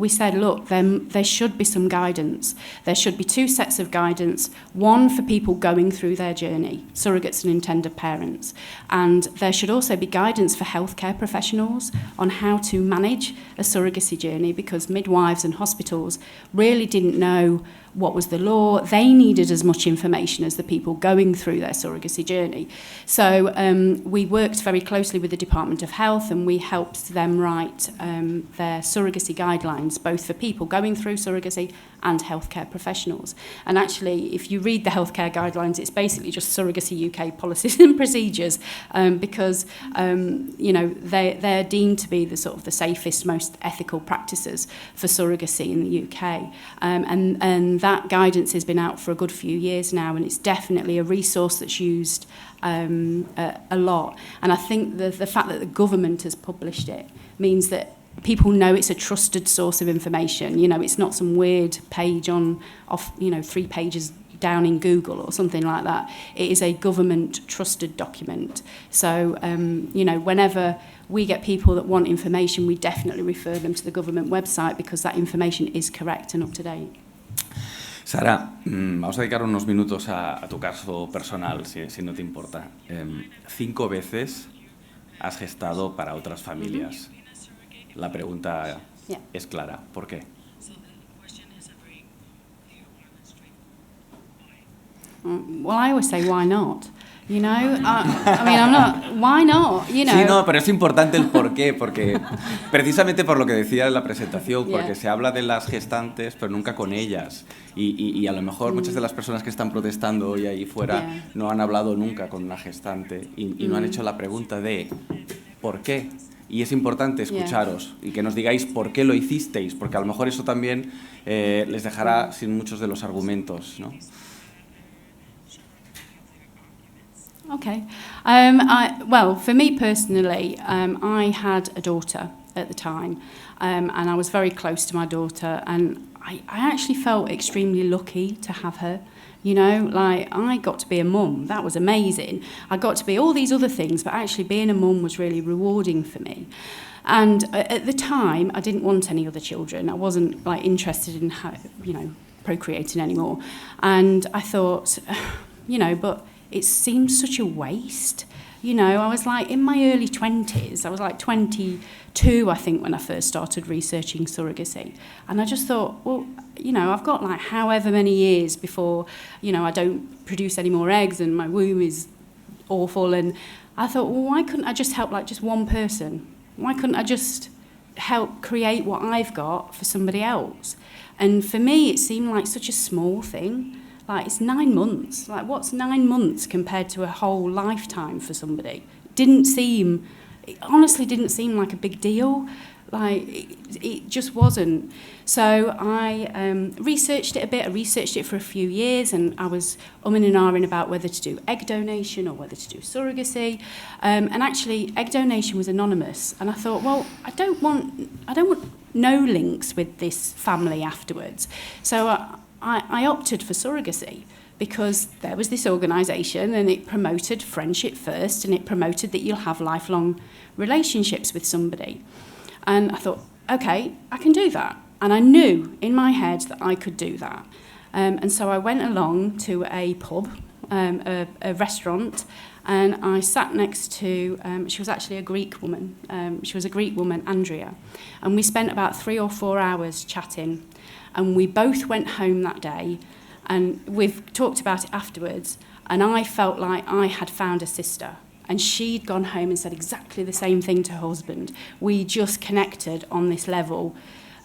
Speaker 3: said, look, there should be some guidance. There should be 2 sets of guidance, one for people going through their journey, surrogates and intended parents. And there should also be guidance for healthcare professionals on how to manage a surrogacy journey, because midwives and hospitals really didn't know what was the law. They needed as much information as the people going through their surrogacy journey. So we worked very closely with the Department of Health and we helped them write their surrogacy guidelines, both for people going through surrogacy and healthcare professionals. And actually, if you read the healthcare guidelines, it's basically just Surrogacy UK policies and procedures, because you know, they're deemed to be the sort of the safest, most ethical practices for surrogacy in the UK. And that guidance has been out for a good few years now, and it's definitely a resource that's used a lot. And I think the fact that the government has published it means that people know it's a trusted source of information. You know, it's not some weird page off 3 pages down in Google or something like that. It is a government trusted document. So, you know, whenever we get people that want information, we definitely refer them to the government website, because that information is correct and up to date.
Speaker 1: Sara, vamos a dedicar unos minutos a tu caso personal, si no te importa. 5 veces has gestado para otras familias. La pregunta es clara. ¿Por qué?
Speaker 3: Well, I always say, why not? You know, I mean, I'm not, why not? You know.
Speaker 1: Sí, no, pero es importante el por qué, porque precisamente por lo que decía en la presentación, porque se habla de las gestantes, pero nunca con ellas. Y a lo mejor muchas de las personas que están protestando hoy ahí fuera no han hablado nunca con una gestante y no han hecho la pregunta de ¿por qué? Y es importante escucharos y que nos digáis por qué lo hicisteis, porque a lo mejor eso también les dejará sin muchos de los argumentos, ¿no?
Speaker 3: Okay. Well, for me personally, I had a daughter at the time, and I was very close to my daughter, and I actually felt extremely lucky to have her. You know, like, I got to be a mum. That was amazing. I got to be all these other things, but actually being a mum was really rewarding for me. And at the time, I didn't want any other children. I wasn't, like, interested in, procreating anymore. And I thought, but it seems such a waste. You know, I was like in my early 20s. I was like 22, I think, when I first started researching surrogacy. And I just thought, well, I've got like however many years before, I don't produce any more eggs and my womb is awful. And I thought, well, why couldn't I just help like just one person? Why couldn't I just help create what I've got for somebody else? And for me, it seemed like such a small thing. Like, it's 9 months. Like, what's 9 months compared to a whole lifetime for somebody? It honestly didn't seem like a big deal. Like, it just wasn't. So I researched it a bit. I researched it for a few years, and I was umming and ahhing about whether to do egg donation or whether to do surrogacy. And actually, egg donation was anonymous. And I thought, well, I don't want no links with this family afterwards. So I opted for surrogacy because there was this organisation and it promoted friendship first, and it promoted that you'll have lifelong relationships with somebody. And I thought, okay, I can do that. And I knew in my head that I could do that. And so I went along to a pub, a restaurant, and I sat next to, she was actually a Greek woman. She was a Greek woman, Andrea. And we spent about 3 or 4 hours chatting. And we both went home that day, and we've talked about it afterwards, and I felt like I had found a sister, and she'd gone home and said exactly the same thing to her husband. We just connected on this level,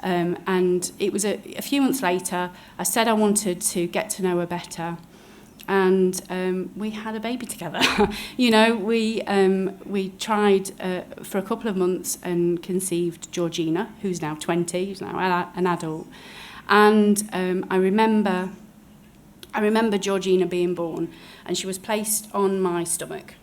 Speaker 3: and it was a few months later. I said I wanted to get to know her better, and we had a baby together. We tried for a couple of months and conceived Georgina, who's now 20, who's now an adult. And I remember Georgina being born, and she was placed on my stomach.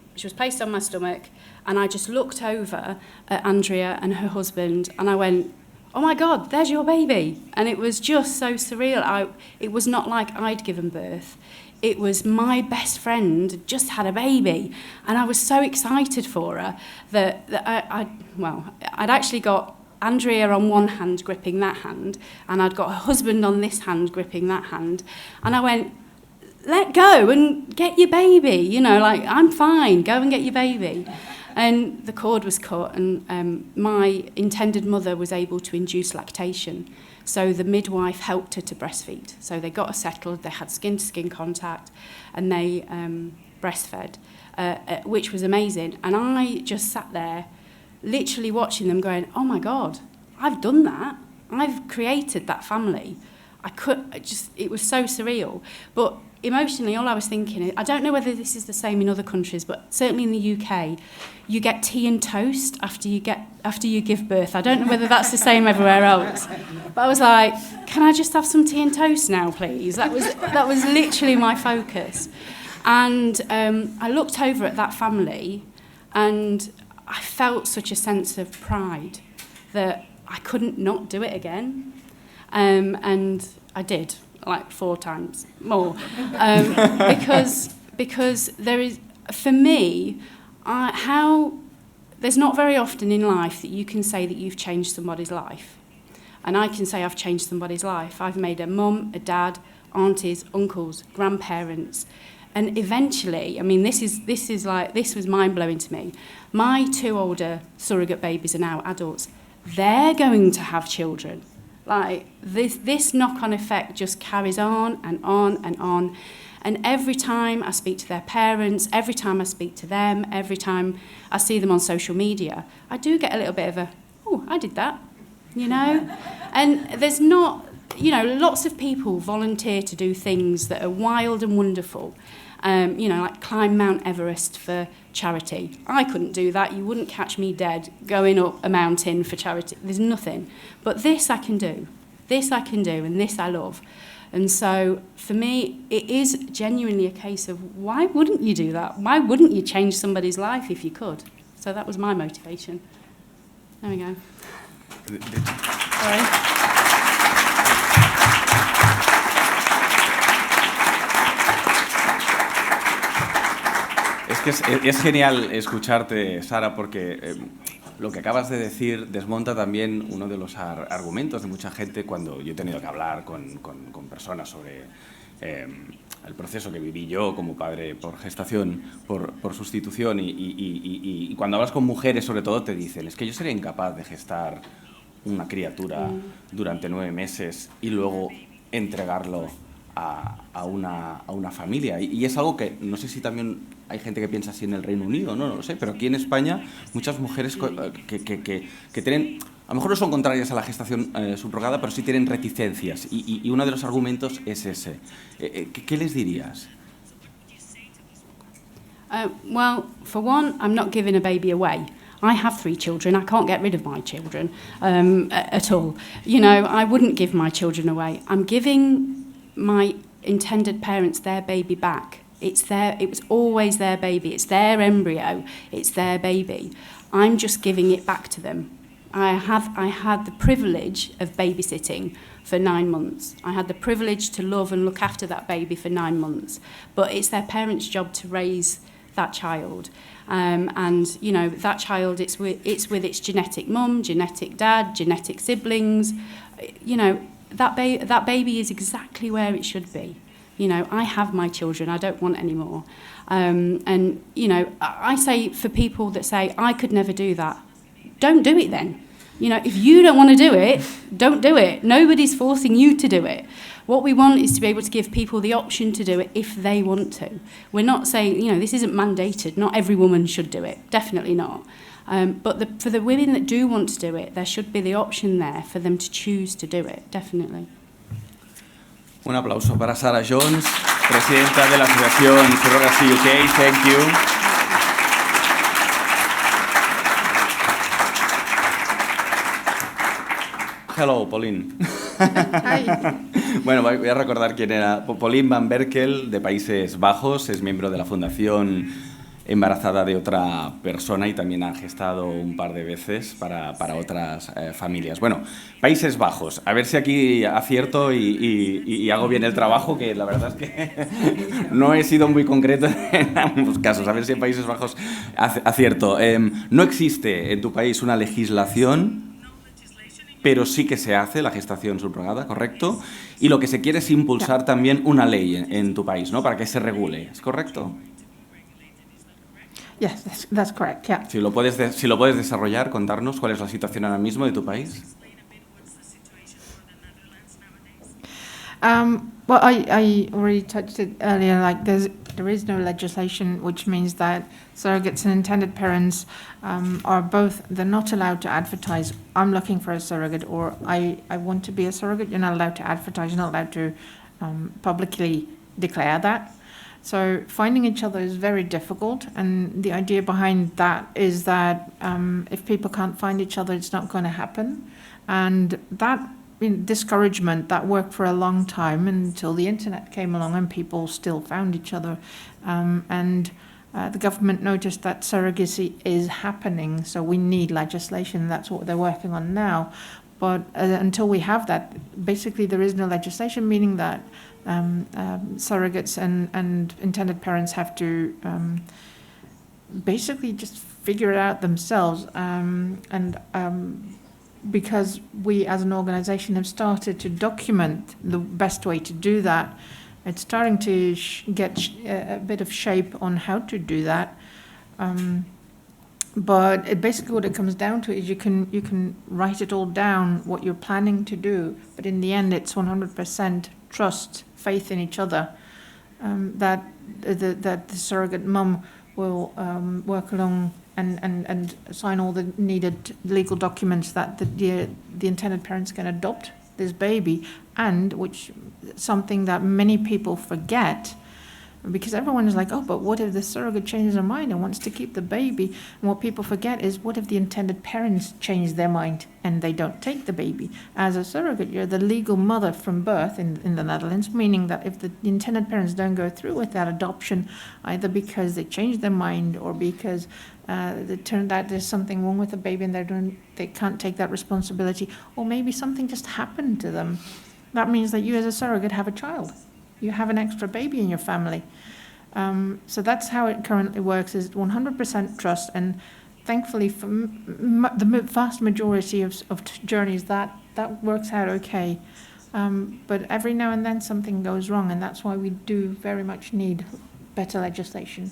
Speaker 3: And I just looked over at Andrea and her husband, and I went, oh my God, there's your baby. And it was just so surreal. It was not like I'd given birth. It was my best friend just had a baby, and I was so excited for her that I'd actually got Andrea on one hand gripping that hand, and I'd got her husband on this hand gripping that hand, and I went, let go and get your baby, you know, like, I'm fine, go and get your baby. And the cord was cut, and my intended mother was able to induce lactation. So the midwife helped her to breastfeed. So they got her settled, they had skin-to-skin contact, and they breastfed, which was amazing. And I just sat there, literally watching them going, oh my God, I've done that. I've created that family. It was so surreal. But emotionally, all I was thinking, I don't know whether this is the same in other countries, but certainly in the UK, you get tea and toast after you give birth. I don't know whether that's the same everywhere else. But I was like, can I just have some tea and toast now, please? That was literally my focus. And I looked over at that family, and I felt such a sense of pride that I couldn't not do it again. And I did, like 4 times more. Because there is, for me, there's not very often in life that you can say that you've changed somebody's life. And I can say I've changed somebody's life. I've made a mum, a dad, aunties, uncles, grandparents. And eventually, I mean, this was mind-blowing to me. My 2 older surrogate babies are now adults. They're going to have children. Like, this knock-on effect just carries on and on and on. And every time I speak to their parents, every time I speak to them, every time I see them on social media, I do get a little bit of a, oh, I did that, you know? And there's not, you know, lots of people volunteer to do things that are wild and wonderful, you know, like climb Mount Everest for charity. I couldn't do that. You wouldn't catch me dead going up a mountain for charity. There's nothing. But this I can do. This I can do, and this I love. And so, for me, it is genuinely a case of, why wouldn't you do that? Why wouldn't you change somebody's life if you could? So that was my motivation. There we go. Sorry.
Speaker 1: Es genial escucharte, Sara, porque lo que acabas de decir desmonta también uno de los argumentos de mucha gente cuando yo he tenido que hablar con personas sobre el proceso que viví yo como padre por gestación, por sustitución, y cuando hablas con mujeres sobre todo te dicen, es que yo sería incapaz de gestar una criatura durante 9 meses y luego entregarlo a una familia. Y es algo que no sé si también hay gente que piensa así en el Reino Unido, no lo sé, pero aquí en España muchas mujeres que tienen, a lo mejor no son contrarias a la gestación subrogada, pero sí tienen reticencias, y uno de los argumentos es ese. ¿Qué les dirías?
Speaker 3: Well, for one, I'm not giving a baby away. I have 3 children. I can't get rid of my children at all. You know, I wouldn't give my children away. I'm giving my intended parents their baby back. It was always their baby. It's their embryo. It's their baby. I'm just giving it back to them. I had the privilege of babysitting for 9 months. I had the privilege to love and look after that baby for 9 months. But it's their parents' job to raise that child. And, you know, that child, it's with its genetic mum, genetic dad, genetic siblings. You know, that baby is exactly where it should be. You know, I have my children, I don't want any more. And, you know, I say for people that say, I could never do that, don't do it then. You know, if you don't want to do it, don't do it. Nobody's forcing you to do it. What we want is to be able to give people the option to do it if they want to. We're not saying, you know, this isn't mandated. Not every woman should do it. Definitely not. But for the women that do want to do it, there should be the option there for them to choose to do it. Definitely.
Speaker 1: Un aplauso para Sarah Jones, presidenta de la Asociación Surrogacy UK. Thank you. Hello, Pauline.
Speaker 4: Hi.
Speaker 1: Bueno, voy a recordar quién era. Pauline van Berkel, de Países Bajos, es miembro de la Fundación embarazada de otra persona y también ha gestado un par de veces para otras familias. Bueno, Países Bajos, a ver si aquí acierto y hago bien el trabajo, que la verdad es que no he sido muy concreto en ambos casos. A ver si en Países Bajos acierto. No existe en tu país una legislación, pero sí que se hace la gestación subrogada, ¿correcto? Y lo que se quiere es impulsar también una ley en tu país, ¿no? Para que se regule, ¿es correcto?
Speaker 4: Yes, that's correct, yeah.
Speaker 1: Si lo puedes desarrollar, contarnos cuál es la situación ahora mismo de tu país.
Speaker 4: Well, I already touched it earlier, like there is no legislation, which means that surrogates and intended parents are both, they're not allowed to advertise, I'm looking for a surrogate, or I want to be a surrogate. You're not allowed to advertise, you're not allowed to publicly declare that. So finding each other is very difficult, and the idea behind that is that if people can't find each other, it's not going to happen. And that discouragement, that worked for a long time until the internet came along and people still found each other. The government noticed that surrogacy is happening, so we need legislation. That's what they're working on now. But until we have that, basically there is no legislation, meaning that surrogates and intended parents have to basically just figure it out themselves. Because we as an organization have started to document the best way to do that, it's starting to get a bit of shape on how to do that. But basically what it comes down to is you can write it all down, what you're planning to do, but in the end it's 100% trust, faith in each other, that the surrogate mum will work along and sign all the needed legal documents that the intended parents can adopt this baby, and which something that many people forget, because everyone is like, oh, but what if the surrogate changes their mind and wants to keep the baby? And what people forget is, what if the intended parents change their mind and they don't take the baby? As a surrogate, you're the legal mother from birth in the Netherlands, meaning that if the intended parents don't go through with that adoption, either because they changed their mind or because it turned out there's something wrong with the baby and they can't take that responsibility, or maybe something just happened to them, that means that you as a surrogate have a child. You have an extra baby in your family. So that's how it currently works, is 100% trust. And thankfully, for the vast majority of journeys, that works out okay. But every now and then something goes wrong, and that's why we do very much need better legislation.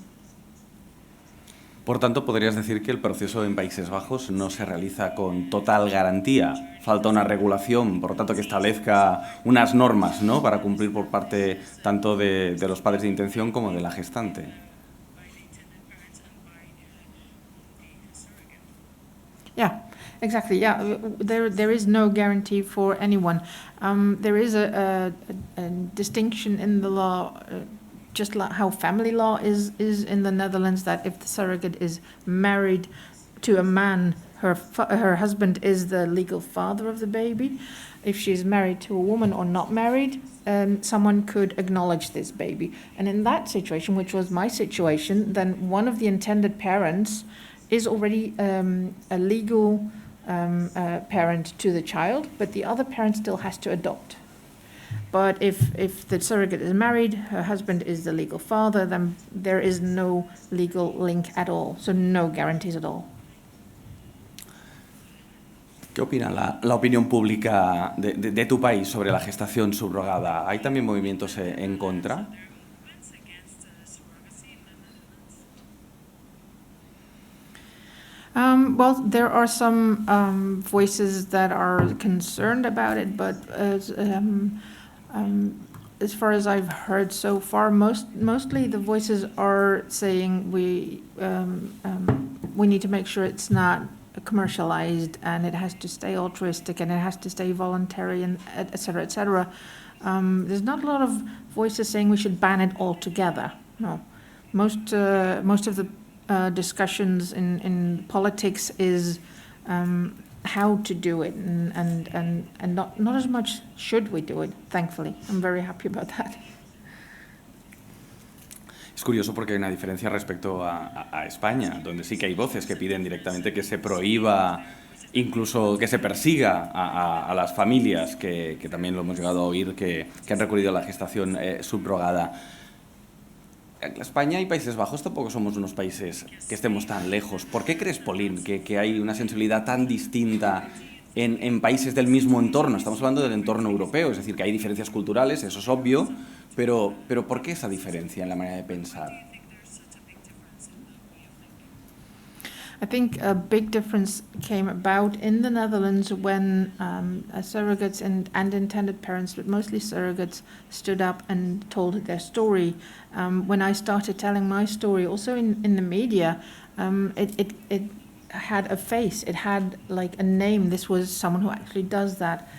Speaker 1: Por tanto, podrías decir que el proceso en Países Bajos no se realiza con total garantía. Falta una regulación, por lo tanto, que establezca unas normas, ¿no?, para cumplir por parte tanto de los padres de intención como de la gestante.
Speaker 4: Yeah, exactly. Yeah, there is no guarantee for anyone. There is a distinction in the law. Just like how family law is in the Netherlands, that if the surrogate is married to a man, her husband is the legal father of the baby. If she's married to a woman or not married, someone could acknowledge this baby. And in that situation, which was my situation, then one of the intended parents is already a legal parent to the child, but the other parent still has to adopt. But if the surrogate is married, her husband is the legal father, then there is no legal link at all, so no guarantees at all.
Speaker 1: ¿Qué opina la opinión pública de tu país sobre la gestación subrogada? ¿Hay también movimientos en contra?
Speaker 4: Well, there are some voices that are concerned about it, but as far as I've heard so far, mostly the voices are saying we need to make sure it's not commercialized, and it has to stay altruistic, and it has to stay voluntary, and et cetera, et cetera. There's not a lot of voices saying we should ban it altogether. No, most of the discussions in politics is how to do it, and not as much should we do it. Thankfully, I'm very happy about that.
Speaker 1: Es curioso porque hay una diferencia respecto a España, donde sí que hay voces que piden directamente que se prohíba, incluso que se persiga a las familias, que también lo hemos llegado a oír, que han recurrido a la gestación subrogada. España y Países Bajos tampoco somos unos países que estemos tan lejos. ¿Por qué crees, Pauline, que hay una sensibilidad tan distinta en países del mismo entorno? Estamos hablando del entorno europeo, es decir, que hay diferencias culturales, eso es obvio, pero ¿por qué esa diferencia en la manera de pensar?
Speaker 4: I think a big difference came about in the Netherlands when surrogates and intended parents, but mostly surrogates, stood up and told their story. When I started telling my story, also in the media, it had a face, it had like a name. This was someone who actually does that.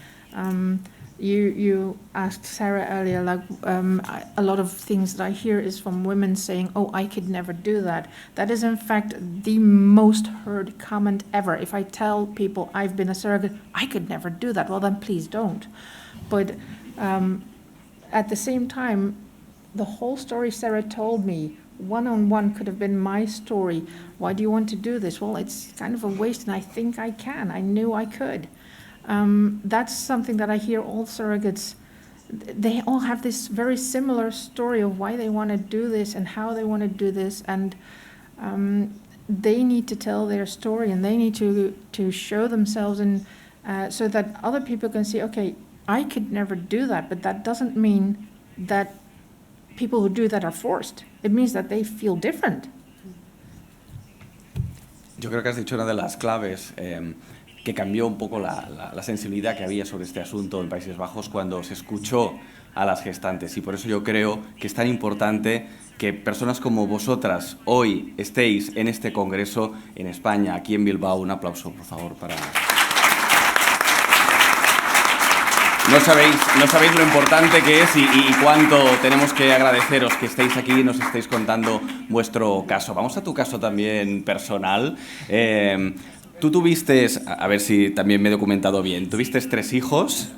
Speaker 4: You asked Sarah earlier, like a lot of things that I hear is from women saying, "Oh, I could never do that." That is in fact the most heard comment ever. If I tell people I've been a surrogate, I could never do that. Well, then please don't. But at the same time, the whole story Sarah told me, one-on-one, could have been my story. Why do you want to do this? Well, it's kind of a waste, and I think I can. I knew I could. That's something that I hear all surrogates, they all have this very similar story of why they want to do this and how they want to do this, and they need to tell their story, and they need to show themselves, and so that other people can see, okay, I could never do that, but that doesn't mean that people who do that are forced. It means that they feel different.
Speaker 1: Yo creo que has dicho una de las claves que cambió un poco la sensibilidad que había sobre este asunto en Países Bajos cuando se escuchó a las gestantes, y por eso yo creo que es tan importante que personas como vosotras hoy estéis en este congreso en España, aquí en Bilbao. Un aplauso, por favor, para... No sabéis lo importante que es y cuánto tenemos que agradeceros que estéis aquí y nos estéis contando vuestro caso. Vamos a tu caso también personal. Tú tuviste, a ver si también me he documentado bien, tuviste 3 hijos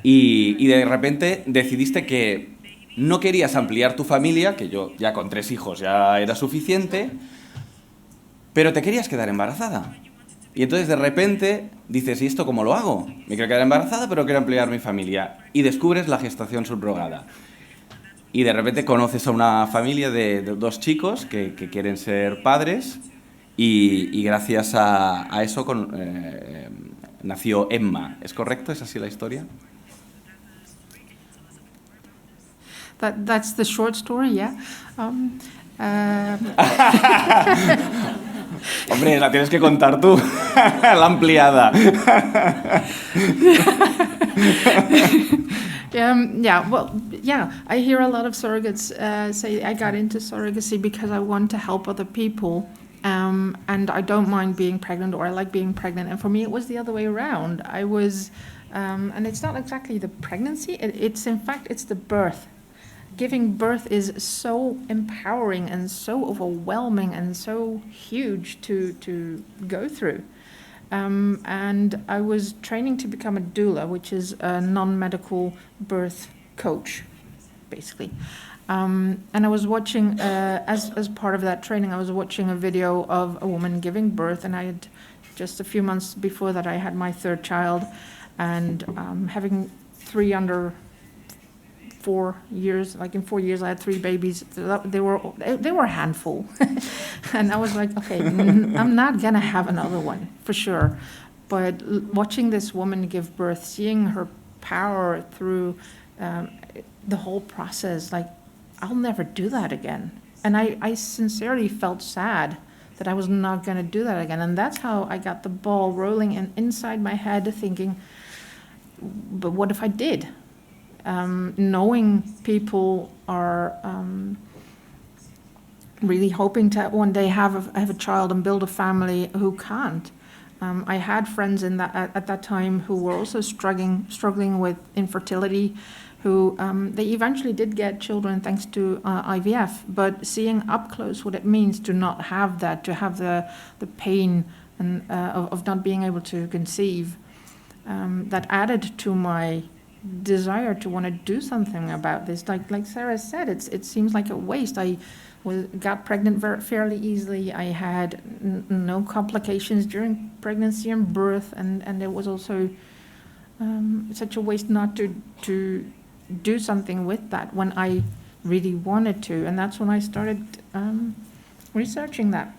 Speaker 1: y de repente decidiste que no querías ampliar tu familia, que yo ya con 3 hijos ya era suficiente, pero te querías quedar embarazada. Y entonces de repente dices, ¿y esto cómo lo hago? Me quiero quedar embarazada, pero quiero ampliar mi familia. Y descubres la gestación subrogada. Y de repente conoces a una familia de 2 chicos que quieren ser padres, y gracias a eso nació Emma. ¿Es correcto? ¿Es así la historia?
Speaker 4: That's the short story, yeah.
Speaker 1: Hombre, la tienes que contar tú, la ampliada.
Speaker 4: I hear a lot of surrogates say, I got into surrogacy because I want to help other people, and I don't mind being pregnant, or I like being pregnant. And for me, it was the other way around. I was, and it's not exactly the pregnancy, it's in fact, it's the birth. Giving birth is so empowering and so overwhelming and so huge to go through. And I was training to become a doula, which is a non-medical birth coach, basically. And I was watching, as part of that training, I was watching a video of a woman giving birth, and I had just a few months before that I had my 3rd child, and having 3 under 4 years, like in 4 years I had 3 babies. They were a handful. And I was like, okay, I'm not gonna have another one for sure. But watching this woman give birth, seeing her power through the whole process, like, I'll never do that again. And I sincerely felt sad that I was not gonna do that again. And that's how I got the ball rolling, and inside my head thinking, but what if I did? Knowing people are really hoping to one day have a child and build a family who can't. I had friends at that time who were also struggling with infertility, who they eventually did get children thanks to IVF, but seeing up close what it means to not have that, to have the pain and of not being able to conceive, that added to my desire to want to do something about this. Like Sarah said, it seems like a waste. I got pregnant fairly easily. I had no complications during pregnancy and birth, and it was also such a waste not to do something with that when I really wanted to, and that's when I started researching that.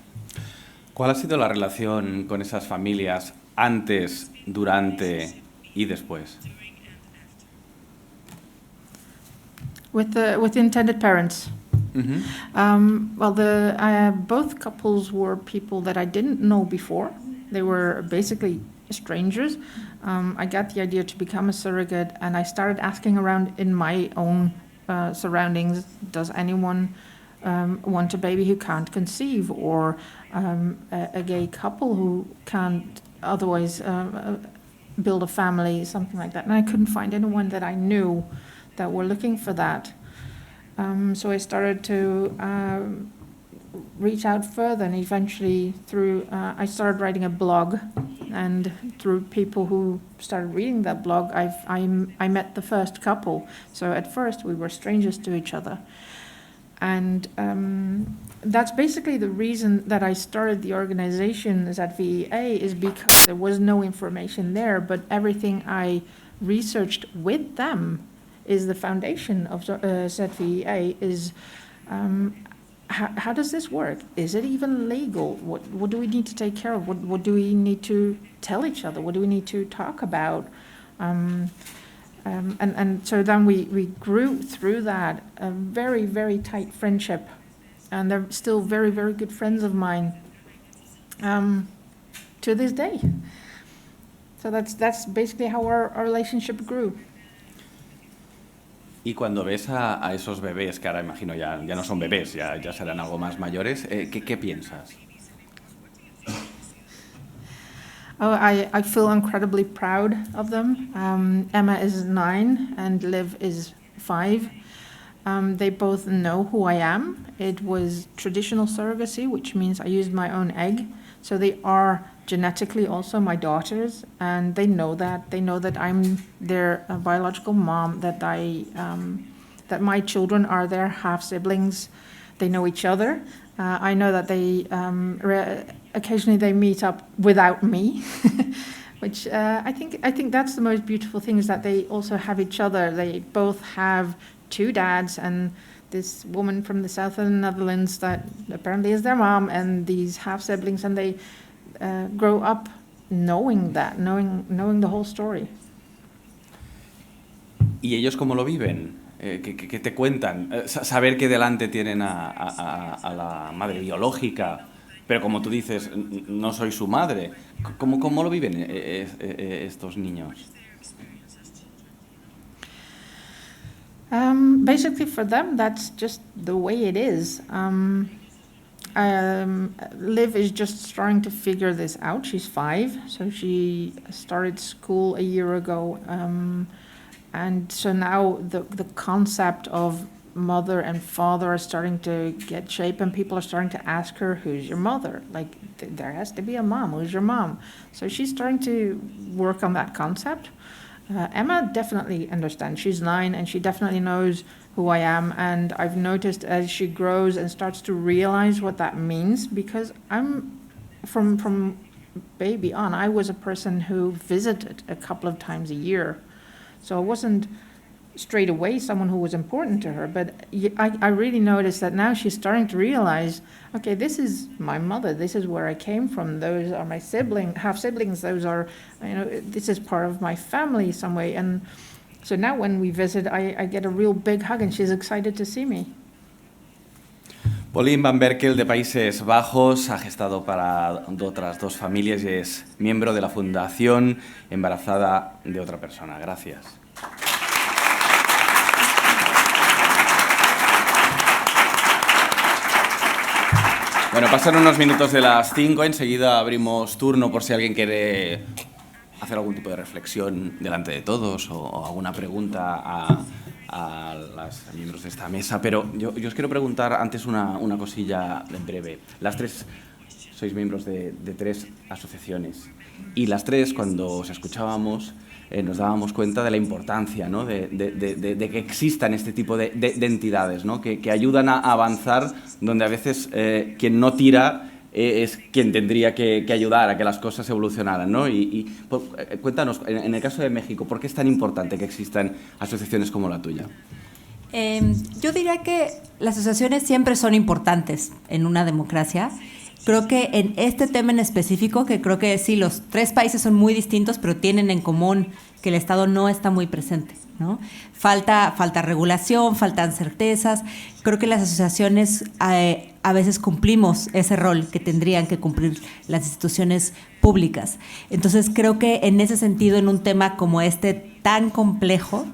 Speaker 1: ¿Cuál ha sido la relación con esas familias antes, durante y después?
Speaker 4: With the intended parents.
Speaker 1: Mm-hmm.
Speaker 4: Well, both couples were people that I didn't know before. They were basically strangers. I got the idea to become a surrogate, and I started asking around in my own surroundings, does anyone want a baby who can't conceive, or a gay couple who can't otherwise build a family, something like that. And I couldn't find anyone that I knew that were looking for that. So I started to reach out further, and eventually I started writing a blog, and through people who started reading that blog, I met the first couple. So at first we were strangers to each other. And that's basically the reason that I started the organization ZVEA, is because there was no information there, but everything I researched with them is the foundation of ZVEA, is how does this work? Is it even legal? What do we need to take care of? What do we need to tell each other? What do we need to talk about? And so then we grew through that a very, very tight friendship. And they're still very, very good friends of mine to this day. So that's basically how our relationship grew.
Speaker 1: Y cuando ves a esos bebés, que ahora imagino ya no son bebés, ya serán algo más mayores, ¿qué piensas?
Speaker 4: Oh, I feel incredibly proud of them. Emma is 9 and Liv is 5. They both know who I am. It was traditional surrogacy, which means I used my own egg. So they are genetically also my daughters, and they know that. They know that I'm their biological mom, that that my children are their half-siblings. They know each other. I know that they occasionally they meet up without me, which I think that's the most beautiful thing, is that they also have each other. They both have 2 dads, and this woman from the south of the Netherlands that apparently is their mom, and these half-siblings, and they grow up knowing that, knowing the whole story.
Speaker 1: ¿Y ellos cómo lo viven? ¿Qué te cuentan? Saber que delante tienen a la madre biológica, pero como tú dices, no soy su madre. ¿Cómo lo viven estos niños?
Speaker 4: Basically for them, that's just the way it is. Liv is just starting to figure this out. She's 5, so she started school a year ago. And so now the concept of mother and father are starting to get shape, and people are starting to ask her, who's your mother? Like, there has to be a mom. Who's your mom? So she's starting to work on that concept. Emma definitely understands. She's 9 and she definitely knows who I am, and I've noticed as she grows and starts to realize what that means, because I'm from baby on, I was a person who visited a couple of times a year. So I wasn't straight away someone who was important to her, but I really noticed that now she's starting to realize, okay, this is my mother, this is where I came from, those are my half-siblings, those are, this is part of my family some way. And so now when we visit, I get a real big hug, and she's excited to see me.
Speaker 1: Pauline Van Berkel, de Países Bajos, ha gestado para otras 2 familias y es miembro de la Fundación Embarazada de Otra Persona. Gracias. Bueno, pasan unos minutos de las 5, enseguida abrimos turno por si alguien quiere hacer algún tipo de reflexión delante de todos o alguna pregunta a los miembros de esta mesa, pero yo os quiero preguntar antes una cosilla en breve. Las 3 sois miembros de 3 asociaciones. Y las 3, cuando os escuchábamos, nos dábamos cuenta de la importancia, ¿no?, de que existan este tipo de entidades, ¿no?, que ayudan a avanzar donde a veces quien no tira es quien tendría que ayudar a que las cosas evolucionaran, ¿no? Cuéntanos, en el caso de México, ¿por qué es tan importante que existan asociaciones como la tuya?
Speaker 2: Yo diría que las asociaciones siempre son importantes en una democracia. Creo que en este tema en específico, que creo que sí, los 3 países son muy distintos, pero tienen en común que el Estado no está muy presente, ¿no? Falta regulación, faltan certezas. Creo que las asociaciones a veces cumplimos ese rol que tendrían que cumplir las instituciones públicas. Entonces creo que en ese sentido, en un tema como este tan complejo,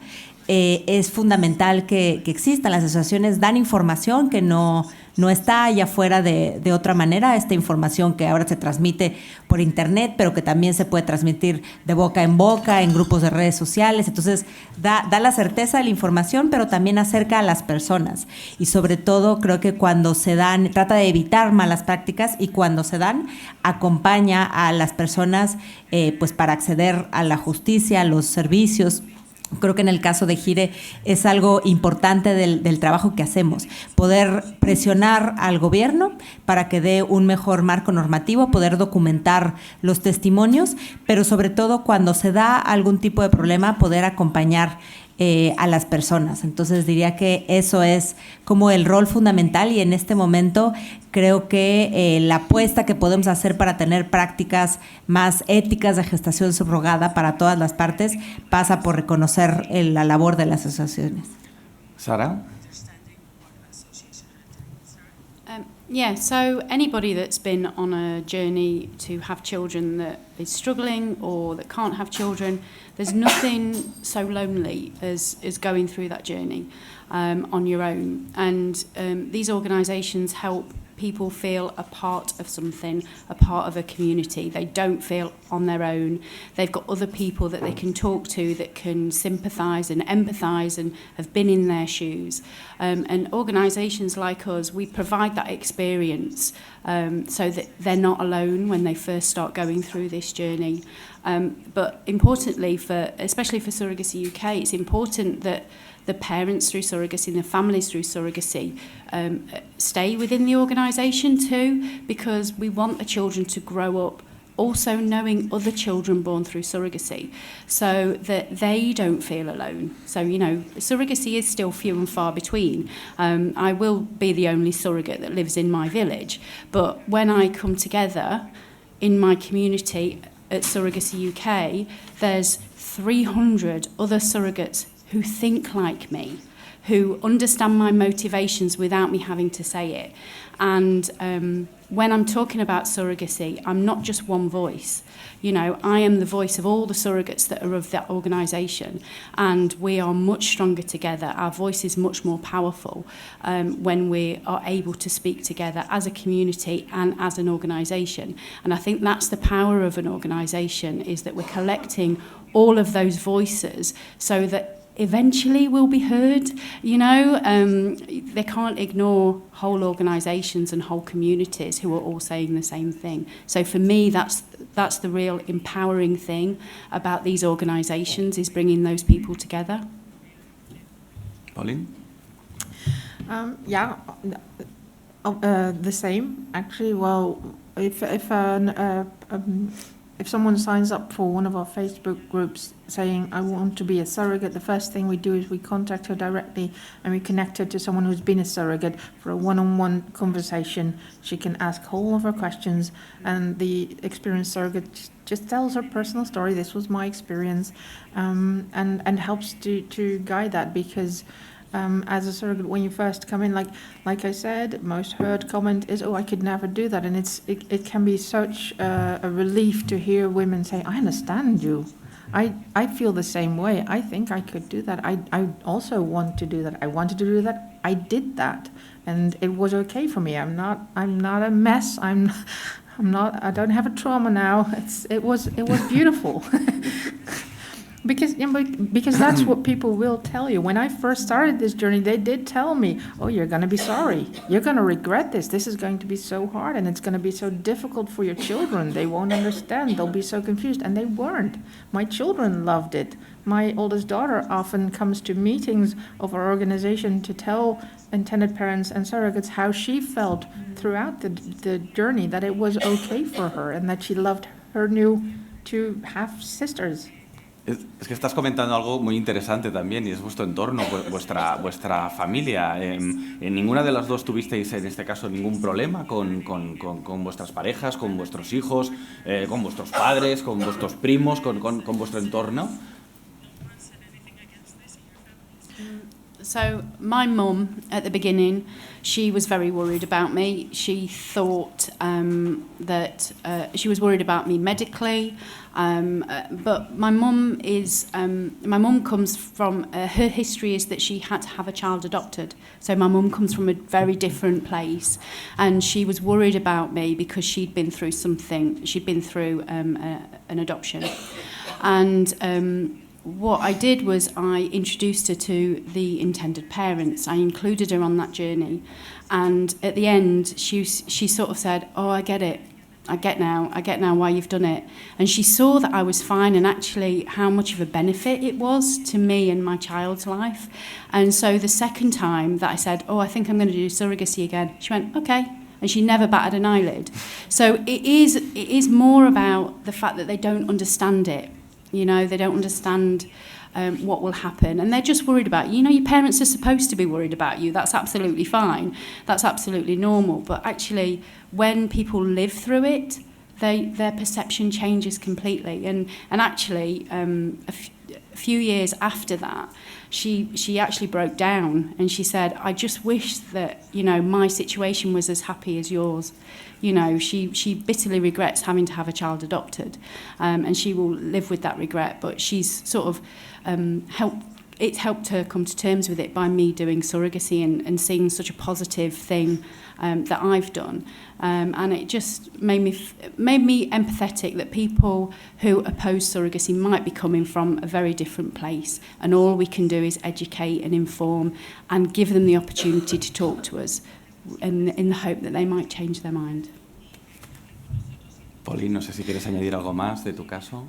Speaker 2: es fundamental que existan. Las asociaciones dan información que no está allá afuera de otra manera, esta información que ahora se transmite por internet, pero que también se puede transmitir de boca en boca, en grupos de redes sociales. Entonces, da la certeza de la información, pero también acerca a las personas. Y sobre todo, creo que cuando se dan, trata de evitar malas prácticas, y cuando se dan, acompaña a las personas pues para acceder a la justicia, a los servicios. Creo que en el caso de Gire es algo importante del trabajo que hacemos, poder presionar al gobierno para que dé un mejor marco normativo, poder documentar los testimonios, pero sobre todo cuando se da algún tipo de problema, poder acompañar a las personas. Entonces diría que eso es como el rol fundamental, y en este momento creo que la apuesta que podemos hacer para tener prácticas más éticas de gestación subrogada para todas las partes pasa por reconocer la labor de las asociaciones.
Speaker 1: Sara?
Speaker 3: Yeah, so anybody that's been on a journey to have children that is struggling or that can't have children, there's nothing so lonely as going through that journey on your own. And these organisations help people feel a part of something, a part of a community. They don't feel on their own. They've got other people that they can talk to that can sympathise and empathise and have been in their shoes. And organisations like us, we provide that experience so that they're not alone when they first start going through this journey. But importantly, especially for Surrogacy UK, it's important that the parents through surrogacy and the families through surrogacy stay within the organisation too, because we want the children to grow up also knowing other children born through surrogacy, so that they don't feel alone. So, you know, surrogacy is still few and far between. I will be the only surrogate that lives in my village, but when I come together in my community at Surrogacy UK, there's 300 other surrogates who think like me, who understand my motivations without me having to say it. And when I'm talking about surrogacy, I'm not just one voice. You know, I am the voice of all the surrogates that are of that organisation, and we are much stronger together. Our voice is much more powerful when we are able to speak together as a community and as an organisation. And I think that's the power of an organisation, is that we're collecting all of those voices so that eventually we'll be heard. You know, they can't ignore whole organisations and whole communities who are all saying the same thing. So for me, that's the real empowering thing about these organisations, is bringing those people together.
Speaker 1: Pauline?
Speaker 4: The same, actually. Well, if someone signs up for one of our Facebook groups saying, I want to be a surrogate, the first thing we do is we contact her directly and we connect her to someone who's been a surrogate for a one-on-one conversation. She can ask all of her questions, and the experienced surrogate just tells her personal story. This was my experience, and helps to guide that, because as a surrogate, when you first come in, like I said, most heard comment is, "Oh, I could never do that," and it can be such a relief to hear women say, "I understand you. I feel the same way. I think I could do that. I also want to do that. I wanted to do that. I did that, and it was okay for me. I'm not a mess. I'm not. I don't have a trauma now. It was beautiful." Because that's what people will tell you. When I first started this journey, they did tell me, oh, you're going to be sorry. You're going to regret this. This is going to be so hard, and it's going to be so difficult for your children. They won't understand. They'll be so confused. And they weren't. My children loved it. My oldest daughter often comes to meetings of our organization to tell intended parents and surrogates how she felt throughout the journey, that it was okay for her and that she loved her new two half-sisters.
Speaker 1: Es que estás comentando algo muy interesante también, y es vuestro entorno, vuestra familia. En ninguna de las dos tuvisteis, en este caso, ningún problema con vuestras parejas, con vuestros hijos, con vuestros padres, con vuestros primos, con vuestro entorno.
Speaker 3: So my mum, at the beginning, she was very worried about me. She thought that she was worried about me medically, but my mum comes from, her history is that she had to have a child adopted. So my mum comes from a very different place, and she was worried about me because she'd been through something. She'd been through an adoption, and what I did was I introduced her to the intended parents. I included her on that journey, and at the end she sort of said, oh, I get it, I get now why you've done it. And she saw that I was fine, and actually how much of a benefit it was to me and my child's life. And so the second time that I said, oh, I think I'm going to do surrogacy again, she went, okay. And she never batted an eyelid. So it is more about the fact that they don't understand it. You know, they don't understand what will happen, and they're just worried about you. You know, your parents are supposed to be worried about you. That's absolutely fine. That's absolutely normal. But actually, when people live through it, their perception changes completely. And actually, a few years after that, she actually broke down, and she said, I just wish that, you know, my situation was as happy as yours. You know, she bitterly regrets having to have a child adopted, and she will live with that regret. But she's sort of helped her come to terms with it by me doing surrogacy and seeing such a positive thing that I've done, and it just made me empathetic that people who oppose surrogacy might be coming from a very different place, and all we can do is educate and inform and give them the opportunity to talk to us. In the hope that they might change their mind.
Speaker 1: Pauline, no sé si quieres añadir algo más de tu caso.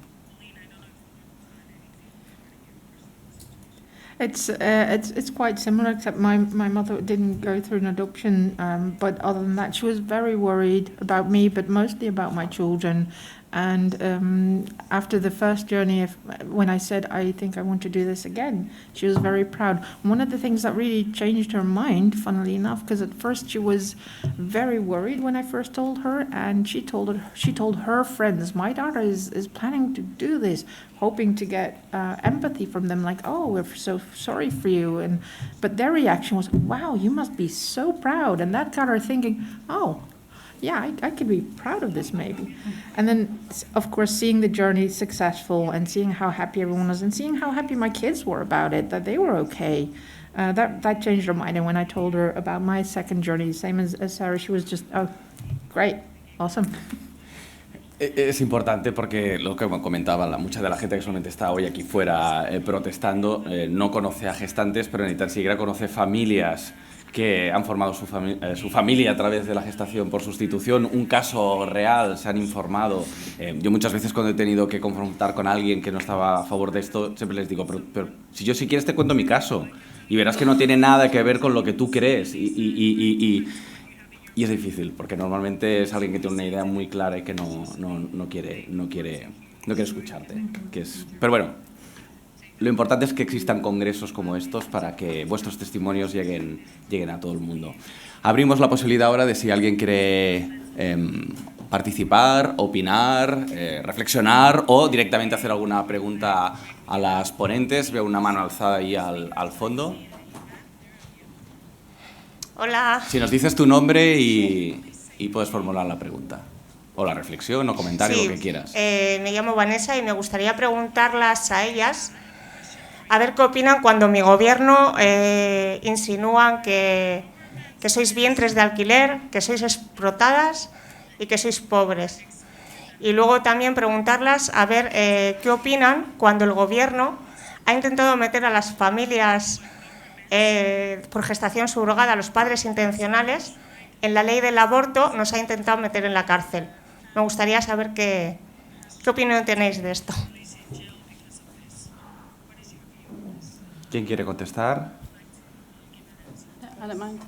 Speaker 4: It's quite similar, except my mother didn't go through an adoption, but other than that, she was very worried about me, but mostly about my children. And after the first journey, when I said, I think I want to do this again, she was very proud. One of the things that really changed her mind, funnily enough, because at first she was very worried when I first told her, and she told her friends, my daughter is planning to do this, hoping to get empathy from them, like, oh, we're so sorry for you. But their reaction was, wow, you must be so proud. And that got her thinking, oh, yeah, I could be proud of this maybe. And then, of course, seeing the journey successful and seeing how happy everyone was and seeing how happy my kids were about it, that they were okay, that changed her mind. And when I told her about my second journey, same as Sarah, she was just, oh, great, awesome.
Speaker 1: Es importante porque lo que comentaba, mucha de la gente que solamente está hoy aquí fuera protestando no conoce a gestantes, pero ni tan siquiera conoce familias que han formado su familia a través de la gestación por sustitución, un caso real, se han informado. Yo muchas veces cuando he tenido que confrontar con alguien que no estaba a favor de esto, siempre les digo, pero si yo si quieres te cuento mi caso y verás que no tiene nada que ver con lo que tú crees y es difícil, porque normalmente es alguien que tiene una idea muy clara y que no quiere escucharte. Pero bueno, lo importante es que existan congresos como estos para que vuestros testimonios lleguen a todo el mundo. Abrimos la posibilidad ahora de si alguien quiere participar, opinar, reflexionar o directamente hacer alguna pregunta a las ponentes. Veo una mano alzada ahí al fondo.
Speaker 5: Hola.
Speaker 1: Si nos dices tu nombre y puedes formular la pregunta. O la reflexión o comentario,
Speaker 5: sí,
Speaker 1: lo que quieras.
Speaker 5: Me llamo Vanessa y me gustaría preguntarlas a ellas a ver qué opinan cuando mi gobierno insinúan que sois vientres de alquiler, que sois explotadas y que sois pobres. Y luego también preguntarlas a ver qué opinan cuando el Gobierno ha intentado meter a las familias por gestación subrogada, a los padres intencionales, en la ley del aborto nos ha intentado meter en la cárcel. Me gustaría saber qué opinión tenéis de esto.
Speaker 1: ¿Quién quiere contestar?
Speaker 3: I don't mind.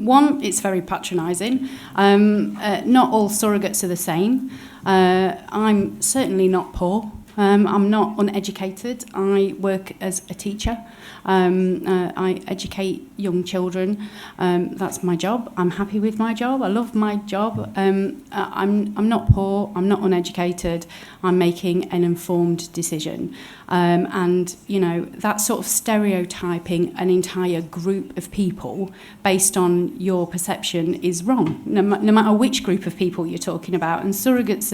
Speaker 3: One, it's very patronising. Not all surrogates are the same. I'm certainly not poor. I'm not uneducated. I work as a teacher. I educate young children. That's my job. I'm happy with my job. I love my job. I'm not poor. I'm not uneducated. I'm making an informed decision. And, you know, that sort of stereotyping an entire group of people based on your perception is wrong, no matter which group of people you're talking about. And surrogates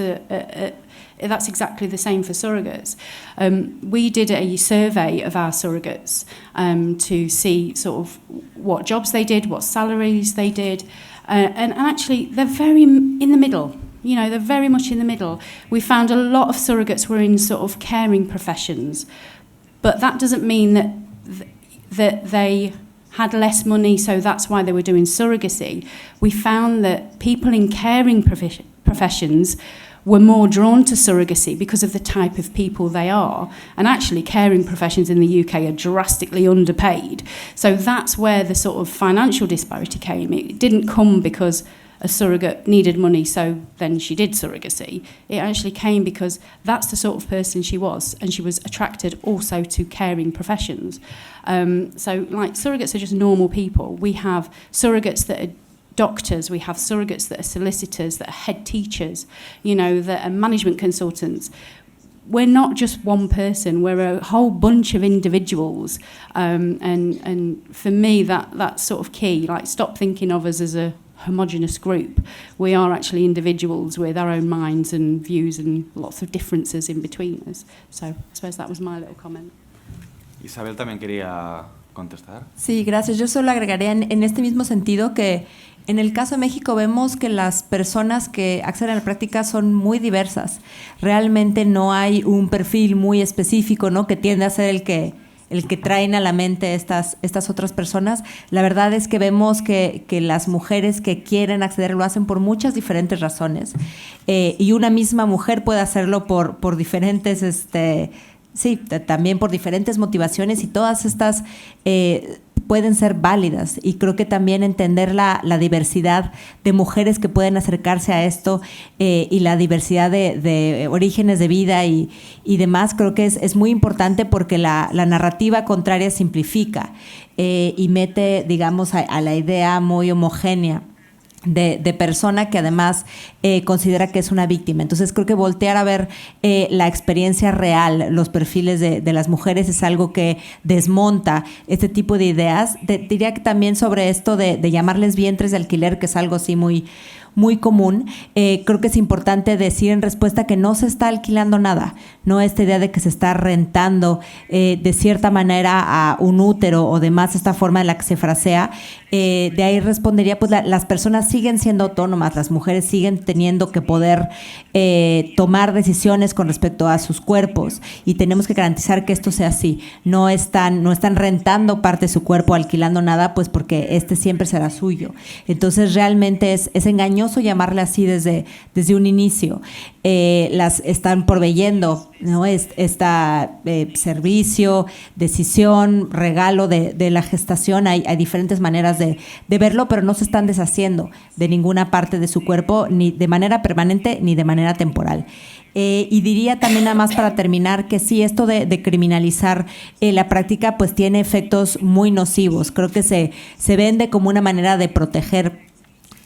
Speaker 3: that's exactly the same for surrogates. We did a survey of our surrogates to see sort of what jobs they did, what salaries they did, and actually they're very in the middle. You know, they're very much in the middle. We found a lot of surrogates were in sort of caring professions, but that doesn't mean that they had less money, so that's why they were doing surrogacy. We found that people in caring professions were more drawn to surrogacy because of the type of people they are. And actually, caring professions in the UK are drastically underpaid. So that's where the sort of financial disparity came. It didn't come because a surrogate needed money, so then she did surrogacy. It actually came because that's the sort of person she was, and she was attracted also to caring professions. So, like, surrogates are just normal people. We have surrogates that are doctors, we have surrogates that are solicitors, that are head teachers, you know, that are management consultants. We're not just one person, we're a whole bunch of individuals. And for me, that's sort of key. Like, stop thinking of us as a homogenous group. We are actually individuals with our own minds and views and lots of differences in between us. So I suppose that was my little comment.
Speaker 1: Isabel también quería contestar.
Speaker 2: Sí, gracias. Yo solo agregaría en este mismo sentido que en el caso de México vemos que las personas que acceden a la práctica son muy diversas. Realmente no hay un perfil muy específico, ¿no?, que tiende a ser el que traen a la mente estas otras personas. La verdad es que vemos que las mujeres que quieren acceder lo hacen por muchas diferentes razones, y una misma mujer puede hacerlo por diferentes, también por diferentes motivaciones, y todas estas pueden ser válidas, y creo que también entender la diversidad de mujeres que pueden acercarse a esto, y la diversidad de orígenes de vida y demás, creo que es muy importante, porque la narrativa contraria simplifica y mete, digamos, a la idea muy homogénea de persona que además considera que es una víctima. Entonces creo que voltear a ver la experiencia real, los perfiles de las mujeres, es algo que desmonta este tipo de ideas. Diría que también sobre esto de llamarles vientres de alquiler, que es algo así muy común, creo que es importante decir en respuesta que no se está alquilando nada, no esta idea de que se está rentando de cierta manera a un útero o demás, esta forma en la que se frasea. De ahí respondería, pues las personas siguen siendo autónomas, las mujeres siguen teniendo que poder tomar decisiones con respecto a sus cuerpos, y tenemos que garantizar que esto sea así. No están rentando parte de su cuerpo, alquilando nada, pues porque siempre será suyo. Entonces realmente es engañoso llamarle así desde un inicio. Las están proveyendo, ¿no?, servicio, decisión, regalo de la gestación. Hay diferentes maneras de verlo, pero no se están deshaciendo de ninguna parte de su cuerpo, ni de manera permanente ni de manera temporal. Y diría también, nada más para terminar, que sí, esto de criminalizar la práctica pues tiene efectos muy nocivos. Creo que se vende como una manera de proteger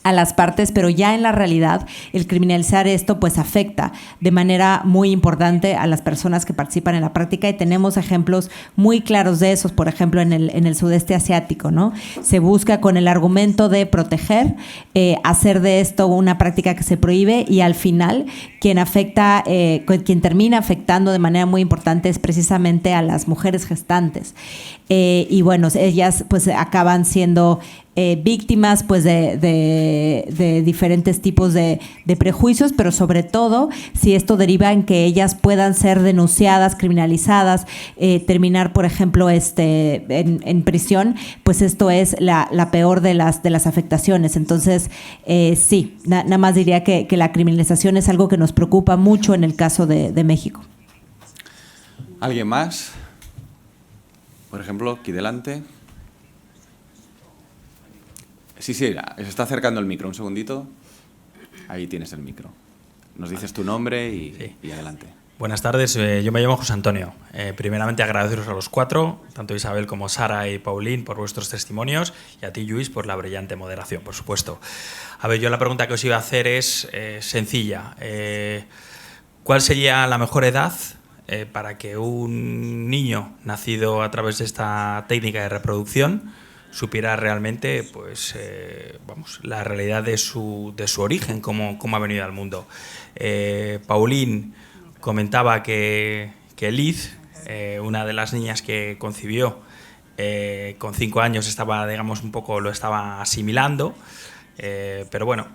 Speaker 2: a las partes, pero ya en la realidad el criminalizar esto pues afecta de manera muy importante a las personas que participan en la práctica, y tenemos ejemplos muy claros de esos, por ejemplo en el sudeste asiático, ¿no? Se busca con el argumento de proteger, hacer de esto una práctica que se prohíbe, y al final quien termina afectando de manera muy importante es precisamente a las mujeres gestantes. Y bueno, ellas pues acaban siendo víctimas pues de diferentes tipos de prejuicios, pero sobre todo si esto deriva en que ellas puedan ser denunciadas, criminalizadas, terminar, por ejemplo, en prisión, pues esto es la peor de las afectaciones. Entonces, sí, nada más diría que la criminalización es algo que nos preocupa mucho en el caso de México.
Speaker 1: ¿Alguien más? Por ejemplo, aquí delante. Sí, se está acercando el micro. Un segundito. Ahí tienes el micro. Nos dices tu nombre y adelante.
Speaker 6: Buenas tardes, yo me llamo José Antonio. Primeramente agradeceros a los 4, tanto Isabel como Sara y Paulín, por vuestros testimonios, y a ti, Lluís, por la brillante moderación, por supuesto. A ver, yo la pregunta que os iba a hacer es sencilla. ¿Cuál sería la mejor edad para que un niño nacido a través de esta técnica de reproducción supiera realmente pues, la realidad de su origen, cómo ha venido al mundo? Paulín comentaba que Liz, una de las niñas que concibió, con 5 años estaba, digamos, lo estaba asimilando, pero bueno,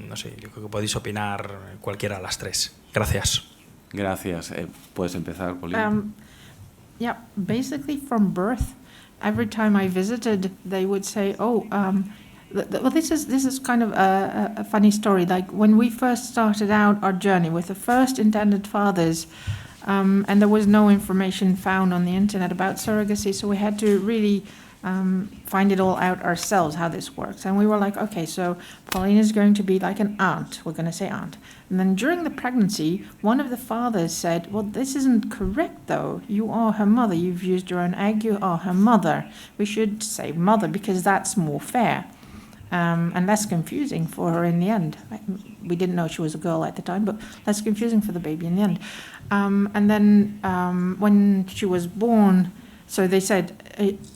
Speaker 6: no sé, yo creo que podéis opinar cualquiera de las 3. Gracias.
Speaker 1: Gracias. ¿Puedes empezar, Paulín?
Speaker 4: Yeah, basically from birth, every time I visited, they would say, well, this is kind of a funny story. Like when we first started out our journey with the first intended fathers, and there was no information found on the internet about surrogacy, so we had to really find it all out ourselves, how this works. And we were like, okay, so Pauline is going to be like an aunt. We're going to say aunt. And then during the pregnancy, one of the fathers said, well, this isn't correct, though. You are her mother. You've used your own egg. You are her mother. We should say mother because that's more fair. And less confusing for her in the end. We didn't know she was a girl at the time, but less confusing for the baby in the end. And then when she was born, so they said,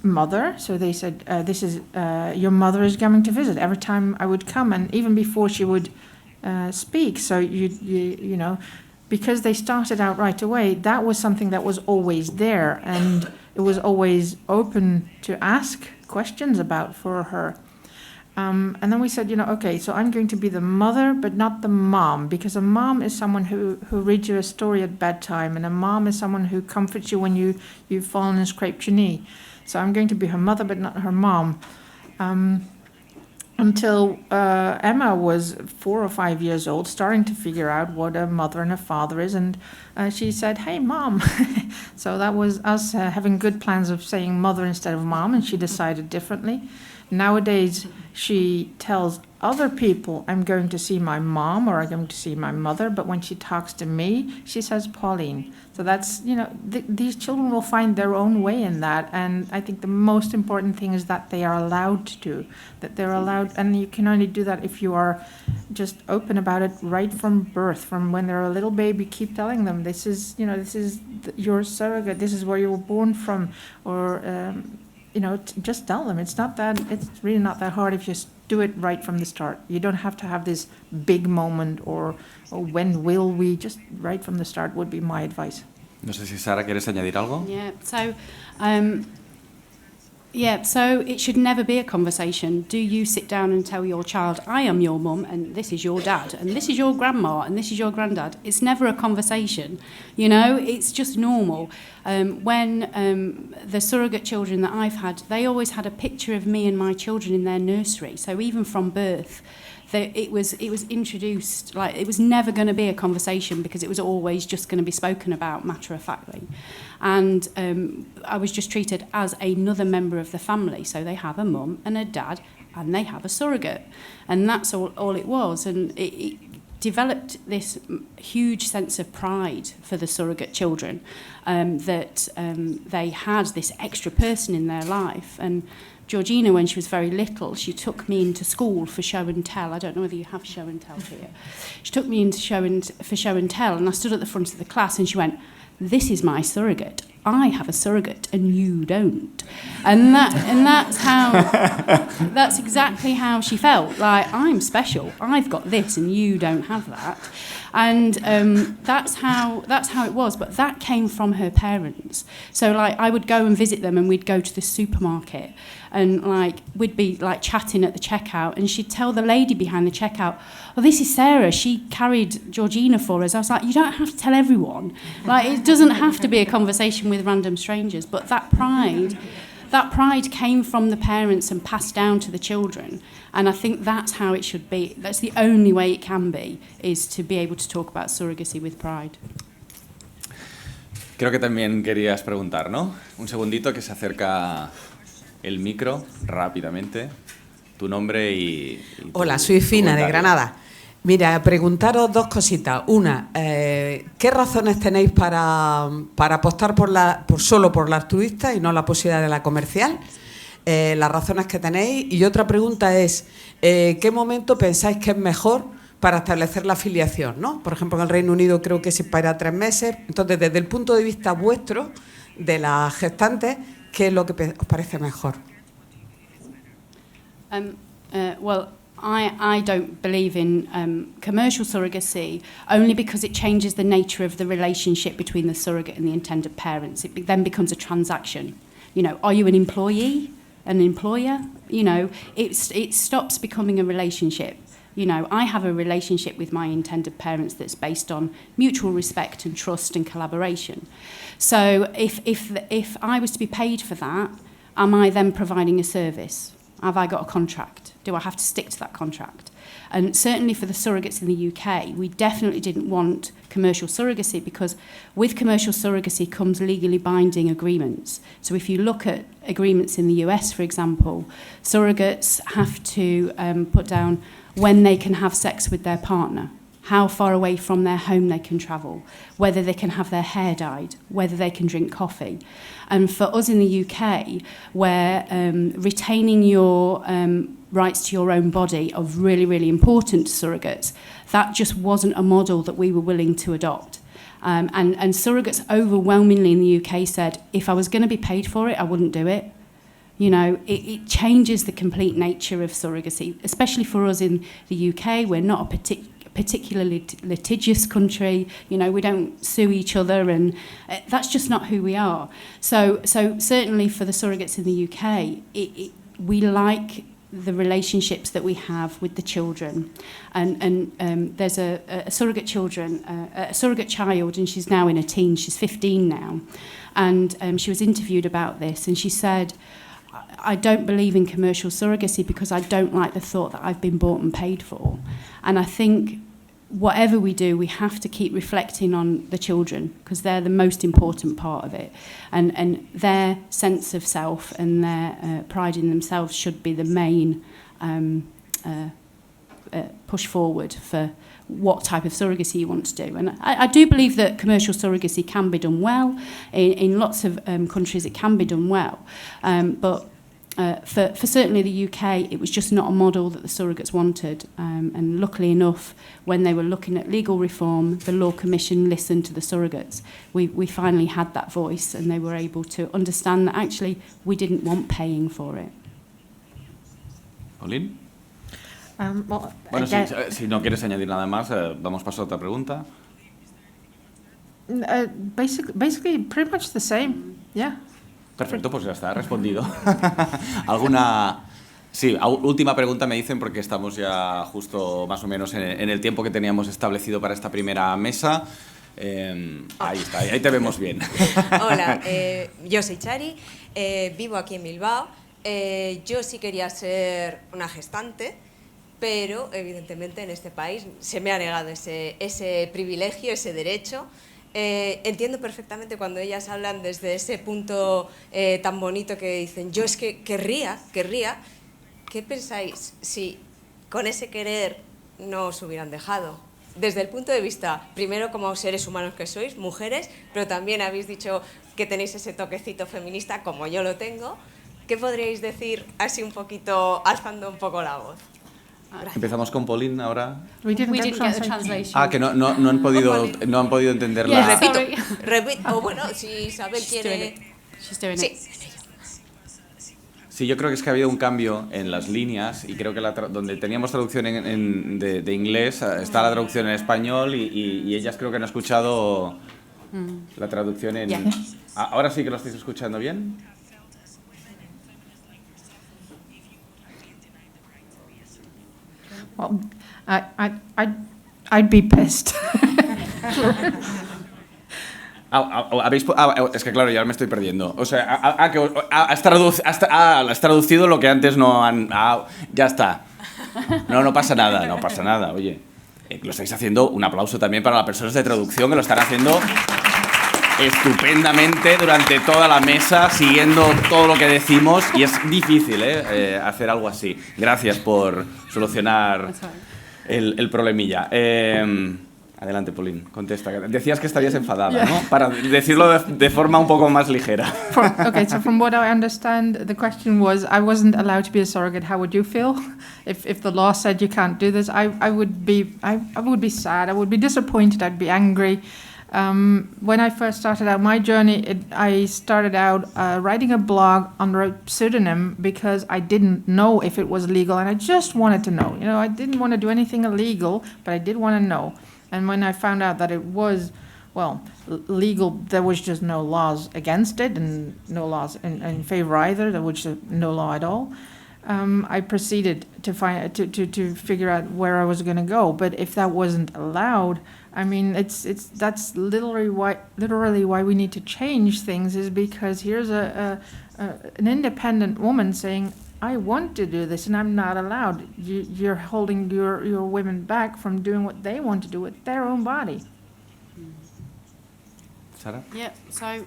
Speaker 4: mother. So they said, this is, your mother is coming to visit. Every time I would come, and even before she would speak. So, you know, because they started out right away, that was something that was always there. And it was always open to ask questions about for her. And then we said, you know, okay, so I'm going to be the mother, but not the mom, because a mom is someone who reads you a story at bedtime, and a mom is someone who comforts you when you've fallen and scraped your knee. So I'm going to be her mother, but not her mom. Until Emma was 4 or 5 years old, starting to figure out what a mother and a father is, and she said, hey, mom. So that was us having good plans of saying mother instead of mom, and she decided differently. Nowadays, she tells other people, I'm going to see my mom or I'm going to see my mother, but when she talks to me, she says Pauline. So that's, you know, these children will find their own way in that, and I think the most important thing is that they are allowed to, that they're allowed, and you can only do that if you are just open about it right from birth, from when they're a little baby. Keep telling them, this is, you know, this is your surrogate, this is where you were born from, or you know, just tell them. It's really not that hard if you just do it right from the start. You don't have to have this big moment or when will we, just right from the start would be my advice.
Speaker 1: No sé si Sara, ¿quieres añadir algo?
Speaker 3: So it should never be a conversation. Do you sit down and tell your child, I am your mum, and this is your dad, and this is your grandma, and this is your granddad? It's never a conversation, you know, it's just normal. When the surrogate children that I've had, they always had a picture of me and my children in their nursery, so even from birth, it was introduced, like it was never going to be a conversation because it was always just going to be spoken about matter-of-factly. And I was just treated as another member of the family. So they have a mum and a dad and they have a surrogate. And that's all it was. And it developed this huge sense of pride for the surrogate children, that they had this extra person in their life. And Georgina, when she was very little, she took me into school for show and tell. I don't know whether you have show and tell here. She took me into for show and tell, and I stood at the front of the class and she went, this is my surrogate. I have a surrogate and you don't. And that's exactly how she felt. Like, I'm special. I've got this and you don't have that. And that's how it was. But that came from her parents. So, like, I would go and visit them, and we'd go to the supermarket, and like we'd be like chatting at the checkout, and she'd tell the lady behind the checkout, "Oh, this is Sarah. She carried Georgina for us." I was like, "You don't have to tell everyone. Like, it doesn't have to be a conversation with random strangers." But that pride came from the parents and passed down to the children. And I think that's how it should be. That's the only way it can be, is to be able to talk about surrogacy with pride.
Speaker 1: Creo que también querías preguntar, ¿no? Un segundito, que se acerca el micro rápidamente. Tu nombre y
Speaker 7: Hola, soy Fina, de Granada. Mira, preguntaros dos cositas. Una, ¿qué razones tenéis para apostar solo por la altruista y no la posibilidad de la comercial? Las razones que tenéis. Y otra pregunta es, ¿qué momento pensáis que es mejor para establecer la filiación, ¿no? Por ejemplo, en el Reino Unido creo que se para 3 meses. Entonces, desde el punto de vista vuestro, de las gestantes, ¿qué es lo que os parece mejor?
Speaker 3: Well, I don't believe in commercial surrogacy, only because it changes the nature of the relationship between the surrogate and the intended parents. It then becomes a transaction. You know, are you an employee, an employer? You know, it stops becoming a relationship. You know, I have a relationship with my intended parents that's based on mutual respect and trust and collaboration. So if I was to be paid for that, am I then providing a service? Have I got a contract? Do I have to stick to that contract? And certainly for the surrogates in the UK, we definitely didn't want commercial surrogacy, because with commercial surrogacy comes legally binding agreements. So if you look at agreements in the US, for example, surrogates have to put down when they can have sex with their partner, how far away from their home they can travel, whether they can have their hair dyed, whether they can drink coffee. And for us in the UK, where retaining your rights to your own body are really, really important to surrogates, that just wasn't a model that we were willing to adopt. And surrogates overwhelmingly in the UK said, if I was going to be paid for it, I wouldn't do it. You know, it changes the complete nature of surrogacy, especially for us in the UK. We're not a particularly litigious country. You know, we don't sue each other, and that's just not who we are. So certainly for the surrogates in the UK, we like the relationships that we have with the children. And there's a surrogate child, and she's now in her teens, she's 15 now. And she was interviewed about this, and she said, I don't believe in commercial surrogacy because I don't like the thought that I've been bought and paid for. And I think whatever we do, we have to keep reflecting on the children, because they're the most important part of it. And their sense of self and their pride in themselves should be the main push forward for what type of surrogacy you want to do. And I do believe that commercial surrogacy can be done well. In lots of countries it can be done well. But for certainly the UK, it was just not a model that the surrogates wanted. And luckily enough, when they were looking at legal reform, the Law Commission listened to the surrogates. We finally had that voice, and they were able to understand that actually we didn't want paying for it.
Speaker 1: Pauline?
Speaker 4: Well,
Speaker 1: Bueno, si no quieres añadir nada más, damos paso a otra pregunta.
Speaker 4: Basically, pretty much the same, yeah.
Speaker 1: Perfecto, pues ya está, respondido. ¿Alguna...? Sí, última pregunta me dicen, porque estamos ya justo más o menos en el tiempo que teníamos establecido para esta primera mesa. Ahí está, ahí te vemos bien.
Speaker 8: Hola, yo soy Chari, vivo aquí en Bilbao. Yo sí quería ser una gestante, pero evidentemente en este país se me ha negado ese privilegio, ese derecho. Entiendo perfectamente cuando ellas hablan desde ese punto tan bonito que dicen, yo es que querría. ¿Qué pensáis si con ese querer no os hubieran dejado? Desde el punto de vista, primero como seres humanos que sois, mujeres, pero también habéis dicho que tenéis ese toquecito feminista como yo lo tengo. ¿Qué podríais decir así un poquito, alzando un poco la voz?
Speaker 1: Empezamos con Pauline ahora.
Speaker 4: We didn't
Speaker 3: We
Speaker 4: get
Speaker 3: didn't get the
Speaker 4: translation.
Speaker 3: translation.
Speaker 1: Que no han podido entender la...
Speaker 8: Repito,
Speaker 3: Sorry.
Speaker 8: o bueno, si Isabel quiere...
Speaker 3: She's doing
Speaker 8: Sí.
Speaker 3: it.
Speaker 1: Sí, yo creo que es que ha habido un cambio en las líneas y creo que donde teníamos traducción de inglés está la traducción en español y ellas creo que han escuchado la traducción en...
Speaker 3: Yeah.
Speaker 1: ¿Ahora sí que lo estáis escuchando bien?
Speaker 4: Well, I'd be pissed.
Speaker 1: Es que claro, ya me estoy perdiendo. O sea, has traducido lo que antes no han... ya está. No pasa nada, no pasa nada. Oye, lo estáis haciendo, un aplauso también para las personas de traducción que lo están haciendo estupendamente durante toda la mesa, siguiendo todo lo que decimos, y es difícil hacer algo así. Gracias por solucionar el problemilla. Adelante, Pauline, contesta. Decías que estarías enfadada, ¿no? Para decirlo de forma un poco más ligera.
Speaker 4: Okay, so from what I understand, the question was, I wasn't allowed to be a surrogate. How would you feel if the law said you can't do this? I would be sad. I would be disappointed. I'd be angry. When I first started out my journey, I started out writing a blog under a pseudonym because I didn't know if it was legal, and I just wanted to know. You know, I didn't want to do anything illegal, but I did want to know. And when I found out that it was, well, legal, there was just no laws against it and no laws in favor either. There was no law at all. I proceeded to figure out where I was going to go. But if that wasn't allowed, I mean, that's literally why we need to change things, is because here's an independent woman saying, I want to do this and I'm not allowed. You're holding your women back from doing what they want to do with their own body.
Speaker 1: Sarah?
Speaker 3: Yeah, so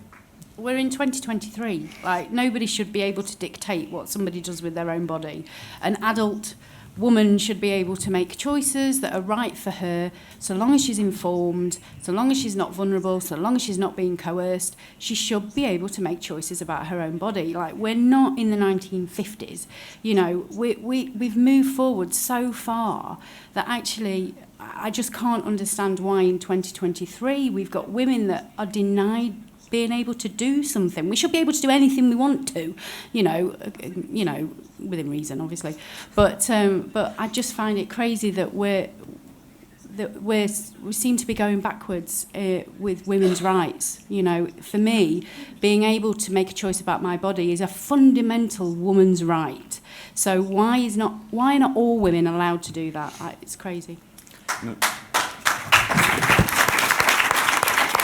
Speaker 3: we're in 2023. Like, nobody should be able to dictate what somebody does with their own body. An adult woman should be able to make choices that are right for her, so long as she's informed, so long as she's not vulnerable, so long as she's not being coerced. She should be able to make choices about her own body. Like, we're not in the 1950s. You know, we've moved forward so far that actually I just can't understand why in 2023 we've got women that are denied being able to do something. We should be able to do anything we want to, you know, within reason, obviously. But I just find it crazy that we seem to be going backwards with women's rights. You know, for me, being able to make a choice about my body is a fundamental woman's right. So why are not all women allowed to do that? It's crazy.
Speaker 1: No.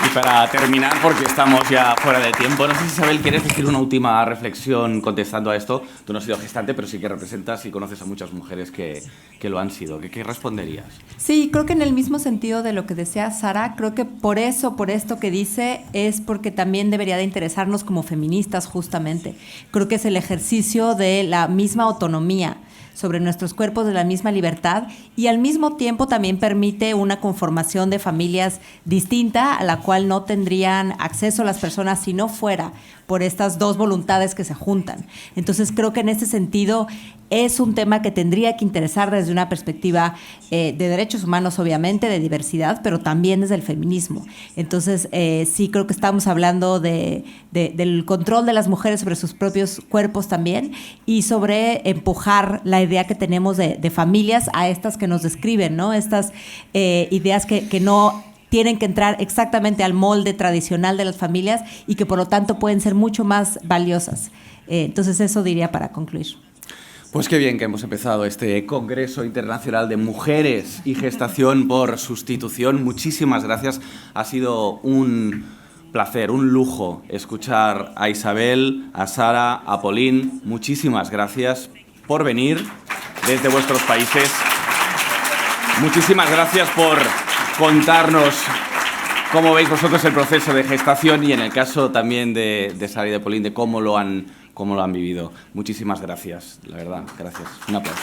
Speaker 1: Y para terminar, porque estamos ya fuera de tiempo, no sé si Isabel, ¿quieres decir una última reflexión contestando a esto? Tú no has sido gestante, pero sí que representas y conoces a muchas mujeres que lo han sido. ¿Qué responderías?
Speaker 2: Sí, creo que en el mismo sentido de lo que decía Sara, creo que por esto que dice, es porque también debería de interesarnos como feministas justamente. Creo que es el ejercicio de la misma autonomía sobre nuestros cuerpos, de la misma libertad, y al mismo tiempo también permite una conformación de familias distinta a la cual no tendrían acceso las personas si no fuera por estas dos voluntades que se juntan. Entonces creo que en ese sentido es un tema que tendría que interesar desde una perspectiva de derechos humanos, obviamente, de diversidad, pero también desde el feminismo. Entonces sí creo que estamos hablando del control de las mujeres sobre sus propios cuerpos también, y sobre empujar la idea que tenemos de familias a estas que nos describen, ¿no? Estas ideas que no tienen que entrar exactamente al molde tradicional de las familias y que por lo tanto pueden ser mucho más valiosas. Entonces eso diría para concluir.
Speaker 1: Pues qué bien que hemos empezado este Congreso Internacional de Mujeres y Gestación por Sustitución. Muchísimas gracias. Ha sido un placer, un lujo escuchar a Isabel, a Sara, a Pauline. Muchísimas gracias por venir desde vuestros países. Muchísimas gracias por contarnos cómo veis vosotros el proceso de gestación y en el caso también de Sara y de Pauline, de cómo lo han vivido. Muchísimas gracias, la verdad, gracias. Un aplauso.